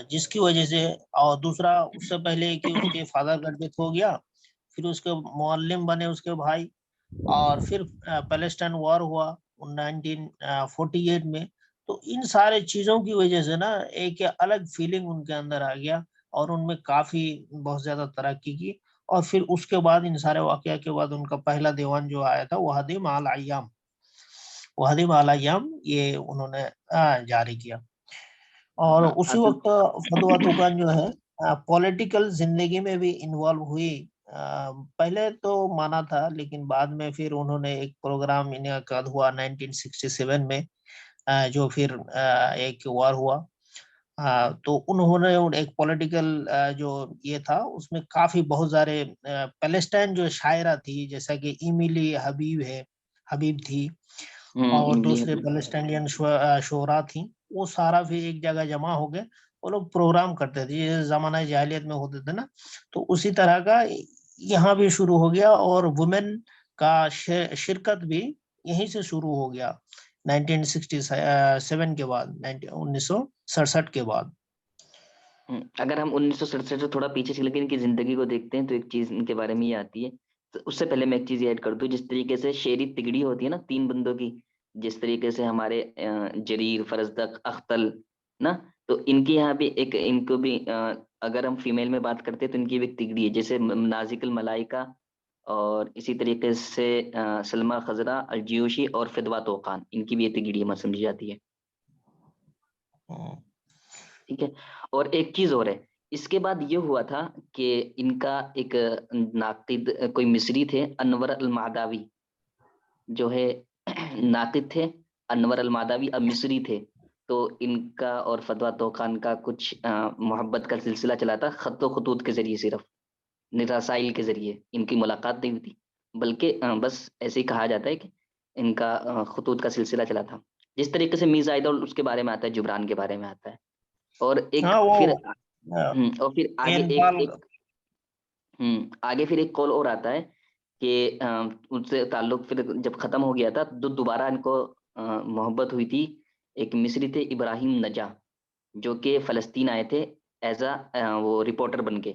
जिसकी वजह से, और दूसरा उससे पहले कि उसके फादर का डेथ हो गया, फिर उसके मुअल्लिम बने उसके भाई, और फिर पैलेस्टाइन वॉर हुआ 1948 में। तो इन सारे चीजों की वजह से ना एक अलग फीलिंग उनके अंदर आ गया और उनमें काफी बहुत ज्यादा तरक्की की। और फिर उसके बाद इन सारे वाकया के बाद उनका पहला दीवान जो आया था वहदी माल अय्याम, वहदी माल अय्याम ये उन्होंने जारी किया। और हाँ, उसी असल वक्त फतवा तुकान जो है पॉलिटिकल जिंदगी में भी इन्वॉल्व हुई। पहले तो माना था लेकिन बाद में फिर उन्होंने एक प्रोग्राम इनेकाद हुआ 1967 में, जो फिर एक वॉर हुआ। तो उन्होंने एक पॉलिटिकल जो ये था उसमें काफी बहुत सारे पैलेस्टाइन जो शायरा थी जैसा कि इमिली हबीब थी और इमली दूसरे हबीब। पैलेस्टाइनियन शोरा थी। वो सारा फिर एक जगह जमा हो गए। वो लोग प्रोग्राम करते थे जैसे जमाना जाहिलियत में होते थे ना, तो उसी तरह का यहाँ भी शुरू हो गया और वुमेन का शिरकत भी यहीं से शुरू हो गया 1967 के बाद, 1967 के बाद। अगर हम 1967 से थोड़ा पीछे चल के इनकी जिंदगी को देखते हैं तो एक चीज इनके बारे में ये आती है। तो उससे पहले मैं एक चीज ऐड कर दूं, जिस तरीके से शेरी तिगड़ी होती है ना 3 बंदों की, जिस तरीके से हमारे जरीर, फरजदक, अख्तल ना, तो इनके यहाँ भी एक, इनको भी अगर हम फीमेल में बात करते हैं तो इनकी भी एक तिगड़ी है, जैसे नाजिकुल मलाइका और इसी तरीके से सलमा खजरा, अलजियोशी और फिदवा तोकान, इनकी भी ये तिगड़ी समझी जाती है। ठीक है। और एक चीज और है, इसके बाद ये हुआ था कि इनका एक नाकिद कोई मिस्री थे, अनवर अल मादावी जो है नाकिद थे, अनवर अल मादावी अब मिस्री थे। तो इनका और फतवा तोखान का कुछ मोहब्बत का सिलसिला चला था, खत व खतूत के जरिए, सिर्फ निरासाइल के जरिए इनकी मुलाकात नहीं हुई थी, बल्कि बस ऐसे ही कहा जाता है कि इनका खतूत का सिलसिला चला था। जिस तरीके से मीर जायद और उसके बारे में आता है, जुबरान के बारे में आता है। और एक हाँ वो फिर और फिर आगे पेनपाल आगे फिर एक कॉल और आता है कि उससे ताल्लुक फिर जब खत्म हो गया था तो दोबारा इनको मोहब्बत हुई थी। एक मिस्री थे इब्राहिम नजा, जो कि फलस्तीन आए थे एज वो रिपोर्टर बन के।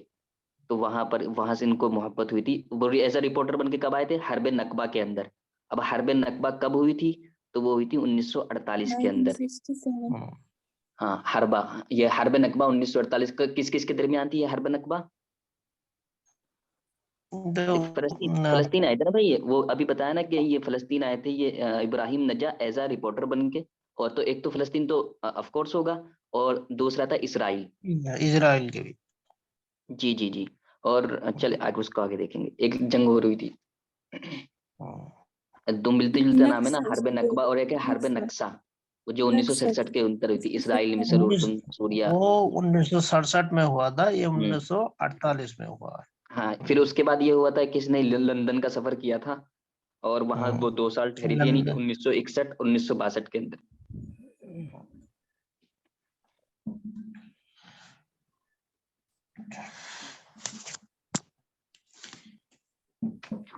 तो वहां से इनको मोहब्बत हुई थी। वो एज अ रिपोर्टर बन के कब आए थे? हर्ब नकबा के अंदर। अब हर्ब नकबा कब हुई थी? तो वो हुई थी 1948 के अंदर। 1967। हाँ, ये हर्ब नकबा 1948 का किस किस के दरमियान थी ये हर्ब नकबा? एक फलस्तीन आए थे ना भाई, ये वो अभी बताया ना कि ये फलस्तीन आए थे, ये इब्राहिम नजा एज आ रिपोर्टर बन के। और तो एक तो फलस्तीन तो ऑफ कोर्स होगा, और दूसरा था इसराइल। इजराइल के भी। जी जी जी। और चले आगे, उसको आगे देखेंगे। एक जंग हो रही थी, दो मिलते जुलते नाम है ना, हर्ब नकबा और एक है हर्ब नक्सा, वो जो 1967 के अंदर हुई थी, इसराइल, मिस्र, उर्दून, सूरिया। वो 1967 में हुआ था, ये हम्म 1948 में हुआ है। हाँ, फिर उसके बाद ये हुआ था कि इसने लंदन का सफर किया था, और वहां वो 2 साल ठहरी थी, यानी लंदन। 1961 और 1962 के अंदर।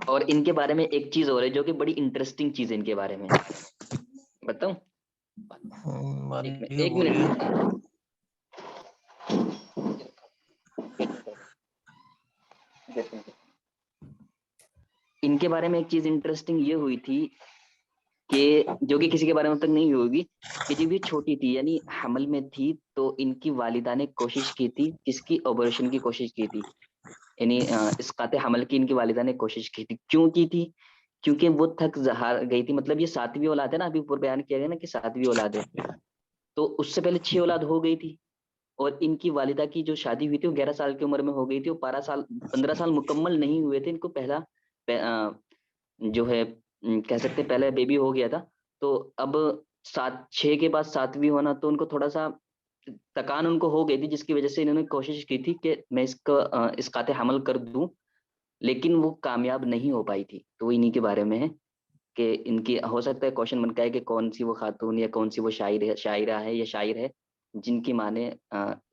और इनके बारे में एक चीज और है जो कि बड़ी इंटरेस्टिंग चीज है इनके बारे में, बताऊं? एक मिनट। इनके बारे में एक चीज इंटरेस्टिंग ये हुई थी कि जो कि किसी के बारे में तक नहीं होगी, कि जब ये छोटी थी यानी हमल में थी, तो इनकी वालिदा ने कोशिश की थी, किसकी? ऑपरेशन की कोशिश की थी, यानी इसकाते हमल की इनकी वालिदा ने कोशिश की थी। क्यों की थी? क्योंकि वो थक हार गई थी। मतलब ये 7वीं औलाद है ना, अभी ऊपर बयान किया गया ना कि 7वीं औलाद है, तो उससे पहले 6 औलाद हो गई थी। और इनकी वालिदा की जो शादी हुई थी वो 11 साल की उम्र में हो गई थी, वो 15 साल मुकम्मल नहीं हुए थे, इनको पहला जो है कह सकते पहले बेबी हो गया था। तो अब 6 के बाद 7वीं होना, तो उनको थोड़ा सा थकान उनको हो गई थी, जिसकी वजह से इन्होंने कोशिश की थी कि मैं इसकाते हमल कर दूं, लेकिन वो कामयाब नहीं हो पाई थी। तो इन्हीं के बारे में है कि इनकी, हो सकता है क्वेश्चन बनता है कि कौन सी वो खातून या कौन सी वो शायरा है या शायर है जिनकी माँ ने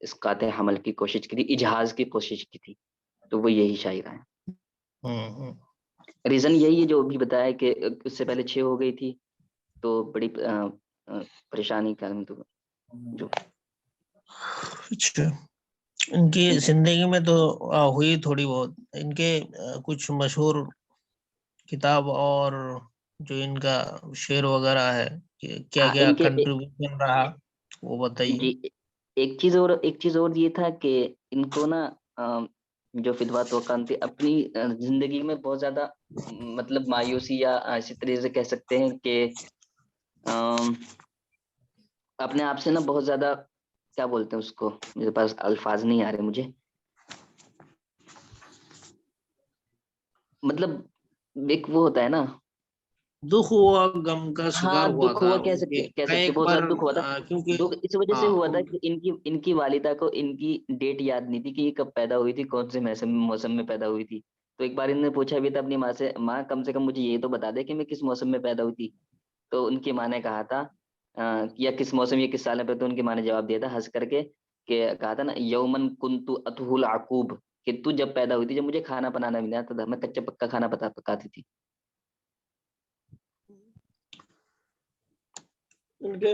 इसकाते हमल की कोशिश की थी, इजहाज की कोशिश की थी। तो वो यही शायरा है। रीजन यही है जो भी बताया कि उससे पहले 6 हो गई थी, तो बड़ी परेशानी का तो जो अच्छा, इनकी जिंदगी में तो हुई थोड़ी बहुत। इनके कुछ मशहूर किताब और जो इनका शेयर वगैरह है, क्या हाँ क्या इनके कंट्रीब्यूशन रहा वो बताइए। जी एक चीज और ये था कि इनको ना जो फिदवा तोकान थे अपनी जिंदगी में बहुत ज्यादा मतलब मायूसी या इसी तरह से कह सकते हैं कि अम, अपने आप से ना बहुत ज्यादा क्या बोलते हैं उसको, मेरे पास अल्फाज नहीं आ रहे मुझे, मतलब एक वो होता है ना। दुख हुआ, गम का शिकार हाँ हुआ दुख था हुआ, उनके कह सकते एक बहुत बार, ज्यादा दुख हुआ था। क्योंकि दुख इस वजह से हाँ हुआ था उन, कि इनकी वालिदा को इनकी डेट याद नहीं थी कि ये कब पैदा हुई थी, कौन से मौसम में पैदा हुई थी। तो एक बार इन्होंने पूछा भी था अपनी माँ से, माँ कम से कम मुझे ये तो बता दे कि मैं किस मौसम में पैदा हुई थी। तो उनकी माँ ने कहा था या किस मौसम या किस साल में पैदा, तो उनकी माँ ने जवाब दिया था हंस करके, कि कहा था ना यौमन कुंतु अतहुल आकूब, कि तू जब पैदा हुई थी जब मुझे खाना बनाना भी नहीं आता था, मैं कच्चा पक्का खाना पकाती थी। उनके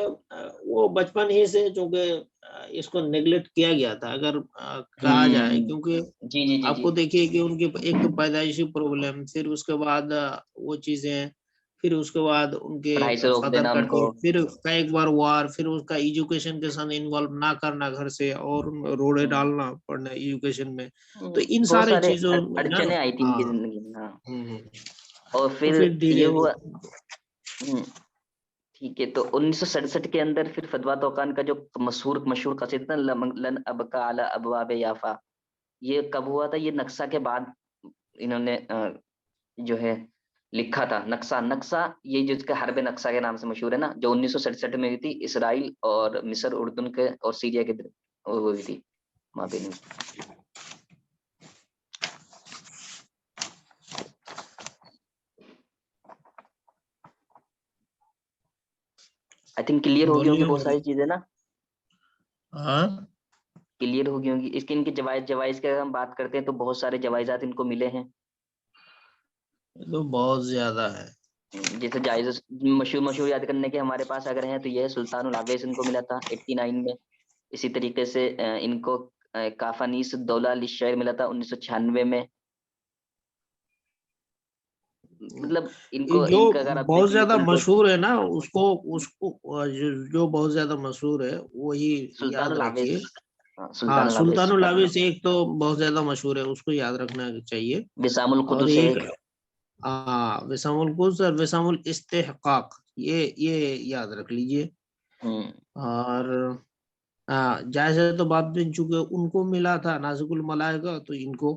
वो बचपन ही से, चूंकि इसको नेग्लेक्ट किया गया था अगर कहा जाए, हम्म। क्योंकि जी जी जी जी। आपको देखिए कि उनकी एक तो पैदाइशी प्रॉब्लम, फिर उसके बाद वो चीजें, फिर उसके बाद उनके पढ़ाई से रोक फादर देना का उनको। डेथ, फिर कई बार वार, फिर उसका एजुकेशन के साथ इन्वॉल्व ना करना घर से, और रोड़े हम्म, डालना पड़ना एजुकेशन में। तो इन बहुत सारे सारे चीजों में ना, अड़चने आई थी इनकी हाँ, जिंदगी में। हाँ हम्म, और तो फिर फिर ये धीरे हुआ। धीरे, हम्म, ठीक है। तो 1967 के अंदर फिर फतवा तौकान का जो मशहूर मशहूर कसीदा लन अबका अला अबवाब याफा, ये कब हुआ था? ये नक्शा के बाद इन्होंने जो है लिखा था। नक्शा नक्शा ये जो इसका हरबे नक्शा के नाम से मशहूर है ना, जो 1967 में हुई थी, इसराइल और मिस्र, उर्दून के और सीरिया के वो हुई थी माबेन में। आई थिंक क्लियर हो गई होंगी बोलिए बहुत सारी बोलिए। चीजें ना, हाँ, क्लियर हो गई होंगी। इसके इनके जवाइज जवाइज की अगर हम बात करते हैं तो बहुत सारे जवाइजात इनको मिले हैं। ये तो बहुत ज्यादा है। जैसे जायज मशहूर मशहूर याद करने के हमारे पास अगर हैं तो यह सुल्तानुल आवेस इनको मिला था 89 में। इसी तरीके से इनको काफानीस दौला लिशयर मिला था 1996 में। मतलब ये इनको जो इनका अगर आप बहुत देखेंगे तो ज्यादा इनको मशहूर है ना, उसको उसको जो बहुत ज्यादा मशहूर है वही याद सुल्तानुल रखिए। आवेस, हाँ हाँ, सुल्तानुल आवेस सुल्तानुल काफानीस। आवेस एक तो बहुत ज्यादा मशहूर है, उसको याद रखना चाहिए। बिसामुल और कुदुस है एक एक। विसामुल कुद्स और विसामुल इस्तेहकाक, ये याद रख लीजिए। हम्म और जायजा तो बाद में चूंकि उनको मिला था नाजिकुल मलाइका, तो इनको,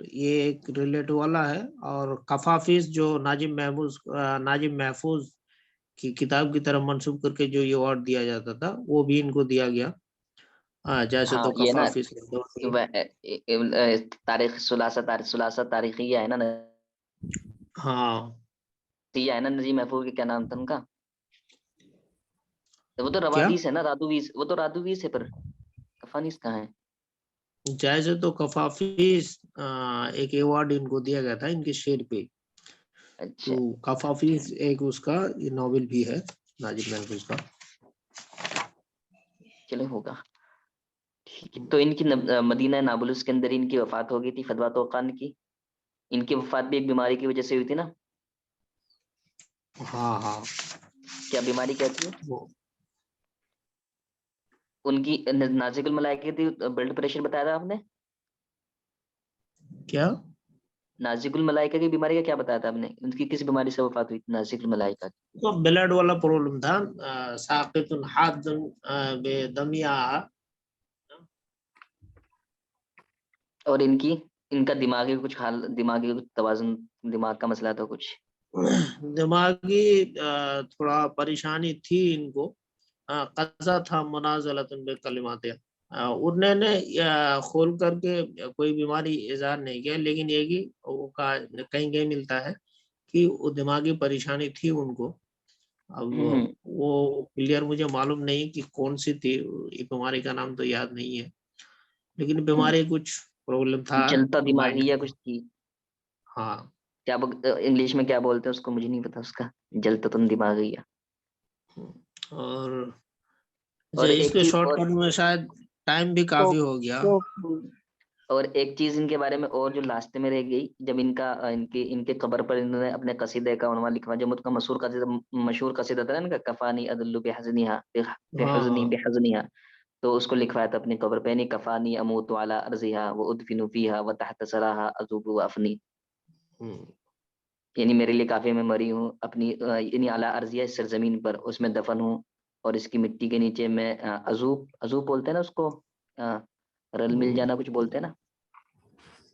तो ये एक रिलेट वाला है। और कफाफिज जो नाजिम महफूज की किताब की तरफ मंसूब करके जो ये अवार्ड दिया जाता था, वो भी इनको दिया गया। जैसे हाँ तो ये ना कफाफिज तारीख सुलासा तारीखिया है ना, हाँ, नज़िया है ना, नजीम महफूज के क्या नाम था उनका? तो वो तो क्या रवादीस है ना, रादूवीस, वो तो रादूवीस है, पर कफानीस कहाँ है? जैसे तो कफाफिज एक अवार्ड इनको दिया गया था इनके शेर पे। तो अच्छा कफाफिज एक उसका ये नॉवेल भी है नाजिब महफूज का। चलो होगा। ठीक है। तो इनकी मदीना नाबुलुस के अंदर इनकी वफात हो गई थी फतवा तौकान की। इनकी वफात भी एक बीमारी की वजह से हुई थी ना? हाँ हाँ, क्या बीमारी क्या थी? वो उनकी नाजिकुल मलाइका थी, ब्लड प्रेशर बताया था आपने? क्या, नाजिकुल मलाइका की बीमारी का क्या बताया था आपने? उनकी किस बीमारी से वफात हुई थी नाजिकुल मलाइका की? तो ब्लड वाला प्रॉब्लम था, साकितुन हादुन बेदमिया। और इनकी इनका दिमागी कुछ हाल, दिमागी कुछ तवाजुन, दिमाग का मसला था कुछ? दिमागी थोड़ा परेशानी थी इनको। कज़ा था मुनाज़लतुन बिकलिमात। उन्होंने खोल करके कोई बीमारी इज़हार नहीं किया, लेकिन ये कि वो कहीं कहीं मिलता है कि वो दिमागी परेशानी थी उनको। अब हम्म वो क्लियर मुझे मालूम नहीं कि कौन सी थी, ये बीमारी का नाम तो याद नहीं है, लेकिन हम्म, बीमारी कुछ प्रॉब्लम था जलता माइंड दिमागी या का। कुछ थी? हाँ, क्या इंग्लिश में क्या बोलते हैं उसको, मुझे नहीं पता उसका। जलता तुम दिमागी या। और और जे एक इसके चीज शॉर्ट और, टर्म में शायद टाइम भी काफी स्ट्रोक हो गया। स्ट्रोक। और एक चीज इनके बारे में और जो लास्ट में रह गई, जब इनके इनके कब्र पर इन्होंने अपने कसीदे का उन्वान लिखवा, जो मुझका मशहूर कसीदा था ना इनका, कफानी अदल्लु बेहज़निहा बेहज़नी हाँ बेहज़निहा, तो उसको लिखवाया था अपनी कब्र पे, यानी कफानी अमूतु अला अर्ज़िहा व उदफिनु फीहा व तहत सराहा अज़ूबु व अफनी, हम्म, यानी मेरे लिए काफी मैं मरी हूँ अपनी यानी अला अर्ज़िया, इस सरजमीन पर, उसमें दफन हूँ, और इसकी मिट्टी के नीचे मैं अजूब अजूब बोलते हैं ना उसको, रल मिल जाना कुछ बोलते हैं ना,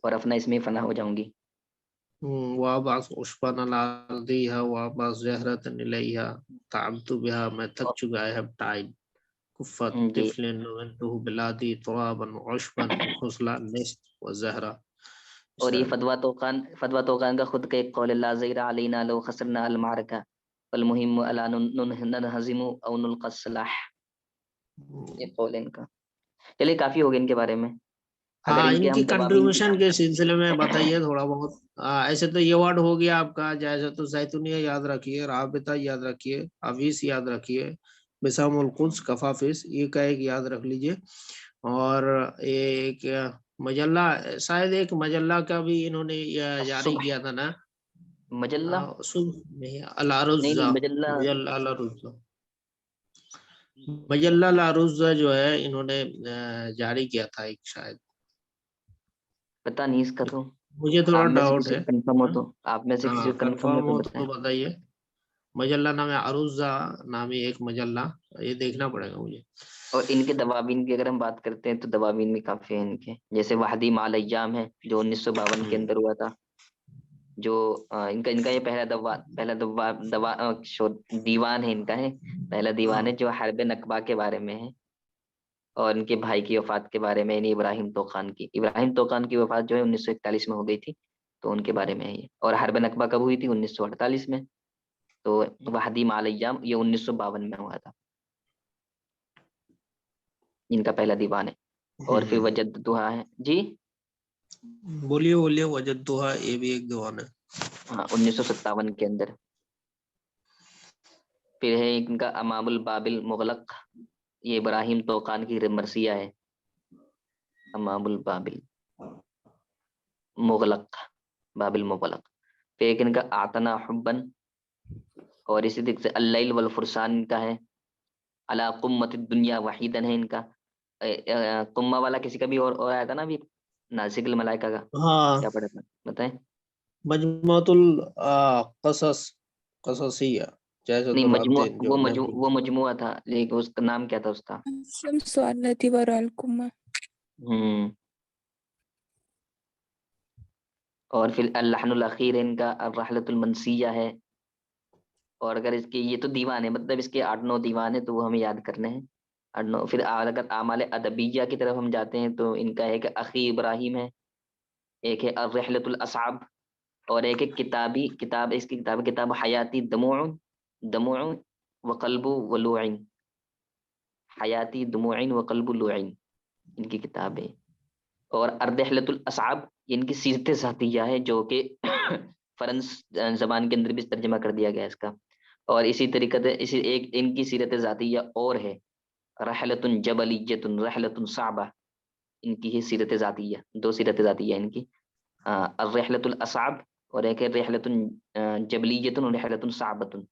और अपना इसमें ही फना हो जाऊंगी। वाबास उशफन अलादिहा वाबास जहरतन इलैहा ताबतु बिहा, मैं थक चुका है टाइड कुफत जी, तिफलिन नवंतु बिलादी तुराबन उशफन खुसला निस्त व जहरा। और ये शायद फतवा तोकान का खुद का एक कौल है, ला ज़ैरा अलैना लो खसरना अल मारका वल मुहिम्मु अला ननहज़िमु औ नुल्क़ा सलाह, ये कौल है इनका। चलिए काफी हो गया इनके बारे में, अगर हाँ, इनके इनकी हम दवाबीन की, कंट्रीब्यूशन के सिलसिले में बताइए थोड़ा बहुत। ऐसे तो ये वर्ड हो गया आपका, जैसे तो जैतूनिया याद रखिए, राबिता याद रखिए, अवीस याद रखिए, बिसामुल कुद्स कफाफिस ये का एक याद रख लीजिए। और एक मजल्ला, शायद एक मजल्ला का भी इन्होंने जारी सुबह किया था ना। मजल्ला, सुबह नहीं, नहीं नहीं अलारुज़्ज़ा, मजल्ला, मजल्ला अलारुज़्ज़ा, मजल्ला अलारुज़्ज़ा जो है इन्होंने जारी किया था एक, शायद पता नहीं इसका तो, मुझे थोड़ा आप में से डाउट किसी है। को कंफर्म हो हाँ तो, आप में से किसी हाँ, को कंफर्म कंफर्म हो तो हो बताएं। तो बताइए। मजल्ला नाम है अरुज़ा, नामी एक मजल्ला, ये देखना पड़ेगा मुझे। और इनके दवाबीन की अगर हम बात करते हैं तो दवाबीन भी काफी है इनके, जैसे वहदी माल अय्याम है जो 1952 के अंदर हुआ था, जो इनका इनका ये दीवान है इनका, है पहला दीवान है हाँ, जो हर्ब नकबा के बारे में है, और इनके भाई की वफात के बारे में, यानी इब्राहिम तोखान की वफात जो है 1941 में हो गई थी, तो उनके बारे में है ये। और हर्ब नकबा कब हुई थी? 1948 में। तो वहदी माल अय्याम ये 1952 में हुआ था, इनका पहला दीवान है। और फिर वजद दुहा है जी, बोलिए बोलिए, वजदुहा ये भी एक दीवान है। हाँ 1957 के अंदर। फिर है इनका अमामुल बाबिल मुगलक, ये इब्राहिम तोकान की मरसिया है, अमामुल बाबिल मुगलक, बाबिल मुगलक। फिर एक इनका आतना हुब्बन, और इसी दिख से अल्लैल वल फुरसान इनका है, अला कुम्मत दुनिया वहीदन है इनका। कुम्मा वाला किसी का भी और आया था ना अभी, नासिकुल मलाइका का, हाँ, क्या पढ़ा था बताएं? मजमुअतुल कसस, कससिया, जैसे नहीं तो मजमु रातें जो महफूज। वो मजमुआ था, लेकिन उसका नाम क्या था उसका? शम्स अल्लती वरालकुमा। हम्म। और फिर अल्लाहनुल अखीर है इनका, अर्रहलतुल मनसिया है। और अगर इसके, ये तो दीवान है, मतलब इसके 8-9 दीवान है, तो वो हमें याद करने हैं 8-9। फिर अगर आमाल अदबिया की तरफ हम जाते हैं तो इनका है कि अखी इब्राहिम है, एक है अर्रहलतुल असाब, और एक है किताब, इसकी किताब हयाती दमुउन दमुउन व कल्बु व लुइन, हयाती दमुउन व कल्बु लुइन, इनकी किताब है। और अर्रहलतुल असाब इनकी सीरत ज़ातिया है, जो कि फ्रेंच जबान के अंदर भी तर्जमा कर दिया गया है इसका। और इसी तरीके से इसी एक इनकी सीरत ज़ातिया और है, रहलतुन जबलियतुन रहलतुन साबा, इनकी ही सीरत ज़ातिया, 2 सीरत ज़ातिया इनकी, अर्रहलतुल असाब, और एक है रहलतुन जबलियतुन और रहलतुन साबतुन।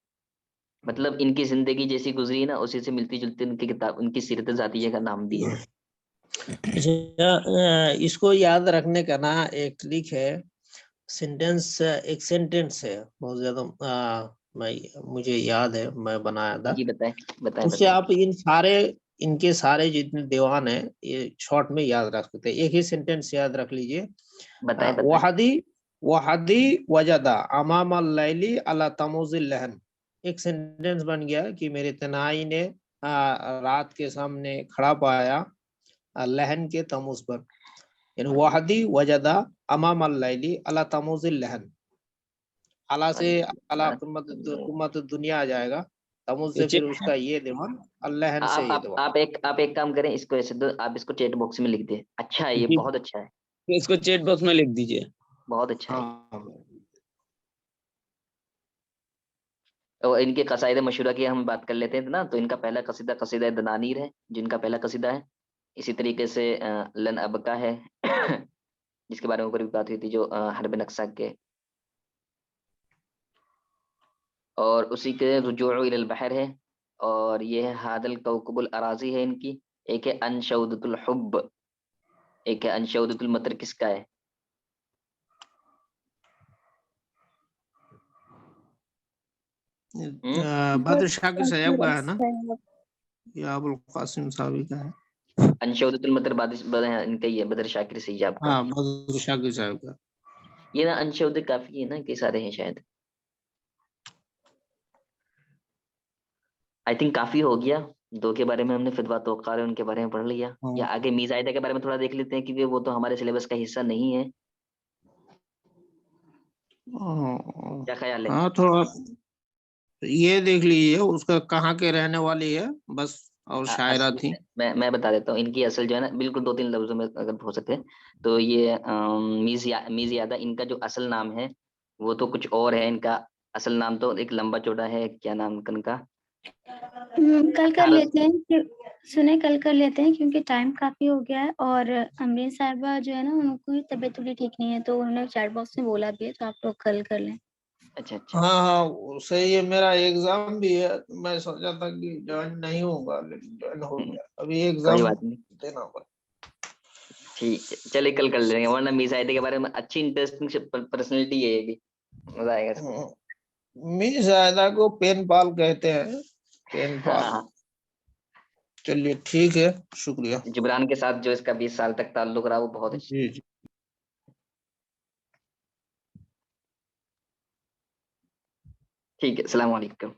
मतलब इनकी जिंदगी जैसी गुजरी है ना, उसी से मिलती जुलती उनकी किताब, उनकी सीरत ज़ातिया का नाम भी है। अच्छा, इसको याद रखने का ना एक ट्रिक है। सेंटेंस, एक सेंटेंस है बहुत ज्यादा, मैं मुझे याद है, मैं बनाया था। जी बताएं बताएं उससे बताएं। आप इनके सारे जितने दीवान है ये शॉर्ट में याद रख सकते हैं। एक ही सेंटेंस याद रख लीजिए। बताएं बताएं। वहदी वहदी वजदा अमाम लैली अला तमुजिल लहन, एक सेंटेंस बन गया कि मेरे तनाई ने रात के सामने खड़ा पाया लहन के तमुज पर। यानी वहदी वजदा अमाम लैली अला तमुजिल लहन, अला से अला कुम्मत दुनिया आ जाएगा, तमुज से फिर उसका ये दीवान, अल्लाहन से ये दीवान। आप एक काम करें, इसको ऐसे दो, आप इसको चैट बॉक्स में लिख दें। अच्छा है, ये जी, बहुत अच्छा है, इसको चैट बॉक्स में लिख दीजिए। बहुत अच्छा है। हाँ, और इनके कसाइद मशहूरा की हम बात कर लेते हैं ना, तो इनका पहला कसीदा दनानीर है, जिनका पहला कसीदा है। इसी तरीके से लन अबका है जिसके बारे में ऊपर भी बात हुई थी, जो हर्ब नक्शा के। और उसी के रुजू इलल बहर है, और ये है हादल कौकबुल अराजी है इनकी। एक है अनशौदतुल हुब्ब, एक है अनशौदतुल मतर। किसका है? बद्र शाकिर साहब का है ना, साहब। या अबुल कासिम साहब का है? अनशौदतुल मतर इनका ही है, बदर शाकिर सैय्याब का। हाँ, बद्र शाकिर साहब का। ये ना अनशौद काफी है ना, कई सारे हैं शायद। आई थिंक काफी हो गया। दो के बारे में हमने फिदवा तोकार उनके बारे में पढ़ लिया, हाँ। या आगे मीज़ाइदा के बारे में थोड़ा देख लेते हैं, क्योंकि वो तो हमारे सिलेबस का हिस्सा नहीं है। क्या ख्याल है? हाँ, थोड़ा ये देख लीजिए, उसका कहाँ के रहने वाली है बस, और शायरा असल थी। मैं बता देता हूँ इनकी असल जो है ना, बिल्कुल 2-3 लफ्जों में अगर हो सके तो। ये मीज़ यादा इनका जो असल नाम है वो तो कुछ और है। इनका असल नाम तो एक लंबा चौड़ा है, क्या नाम इनका? कल कर खारस। लेते हैं सुने, कल कर लेते हैं क्योंकि टाइम काफी हो गया है। और अमरीन साहिबा जो है ना, उनको तबीयत थोड़ी ठीक नहीं है, तो उन्होंने चैट बॉक्स में बोला भी है, तो आप लोग कल कर लें। अच्छा अच्छा। हाँ हाँ, सही है। मेरा एग्जाम भी है, मैं सोचा था कि ज्वाइन नहीं होगा, लेकिन ज्वाइन हो गया। अभी कोई एग्जाम बात नहीं, देना होगा। ठीक है, चलिए कल कर लेंगे। वरना मीज़ाइदा के बारे में अच्छी इंटरेस्टिंग पर्सनैलिटी है ये भी, मजा आएगा इसको। मीर जायदा को पेन पाल कहते हैं, पेन पाल। हाँ, चलिए ठीक है, शुक्रिया। जिब्रान के साथ जो इसका 20 साल तक ताल्लुक रहा वो बहुत अच्छा। जी जी। ठीक है, अस्सलाम वालेकुम।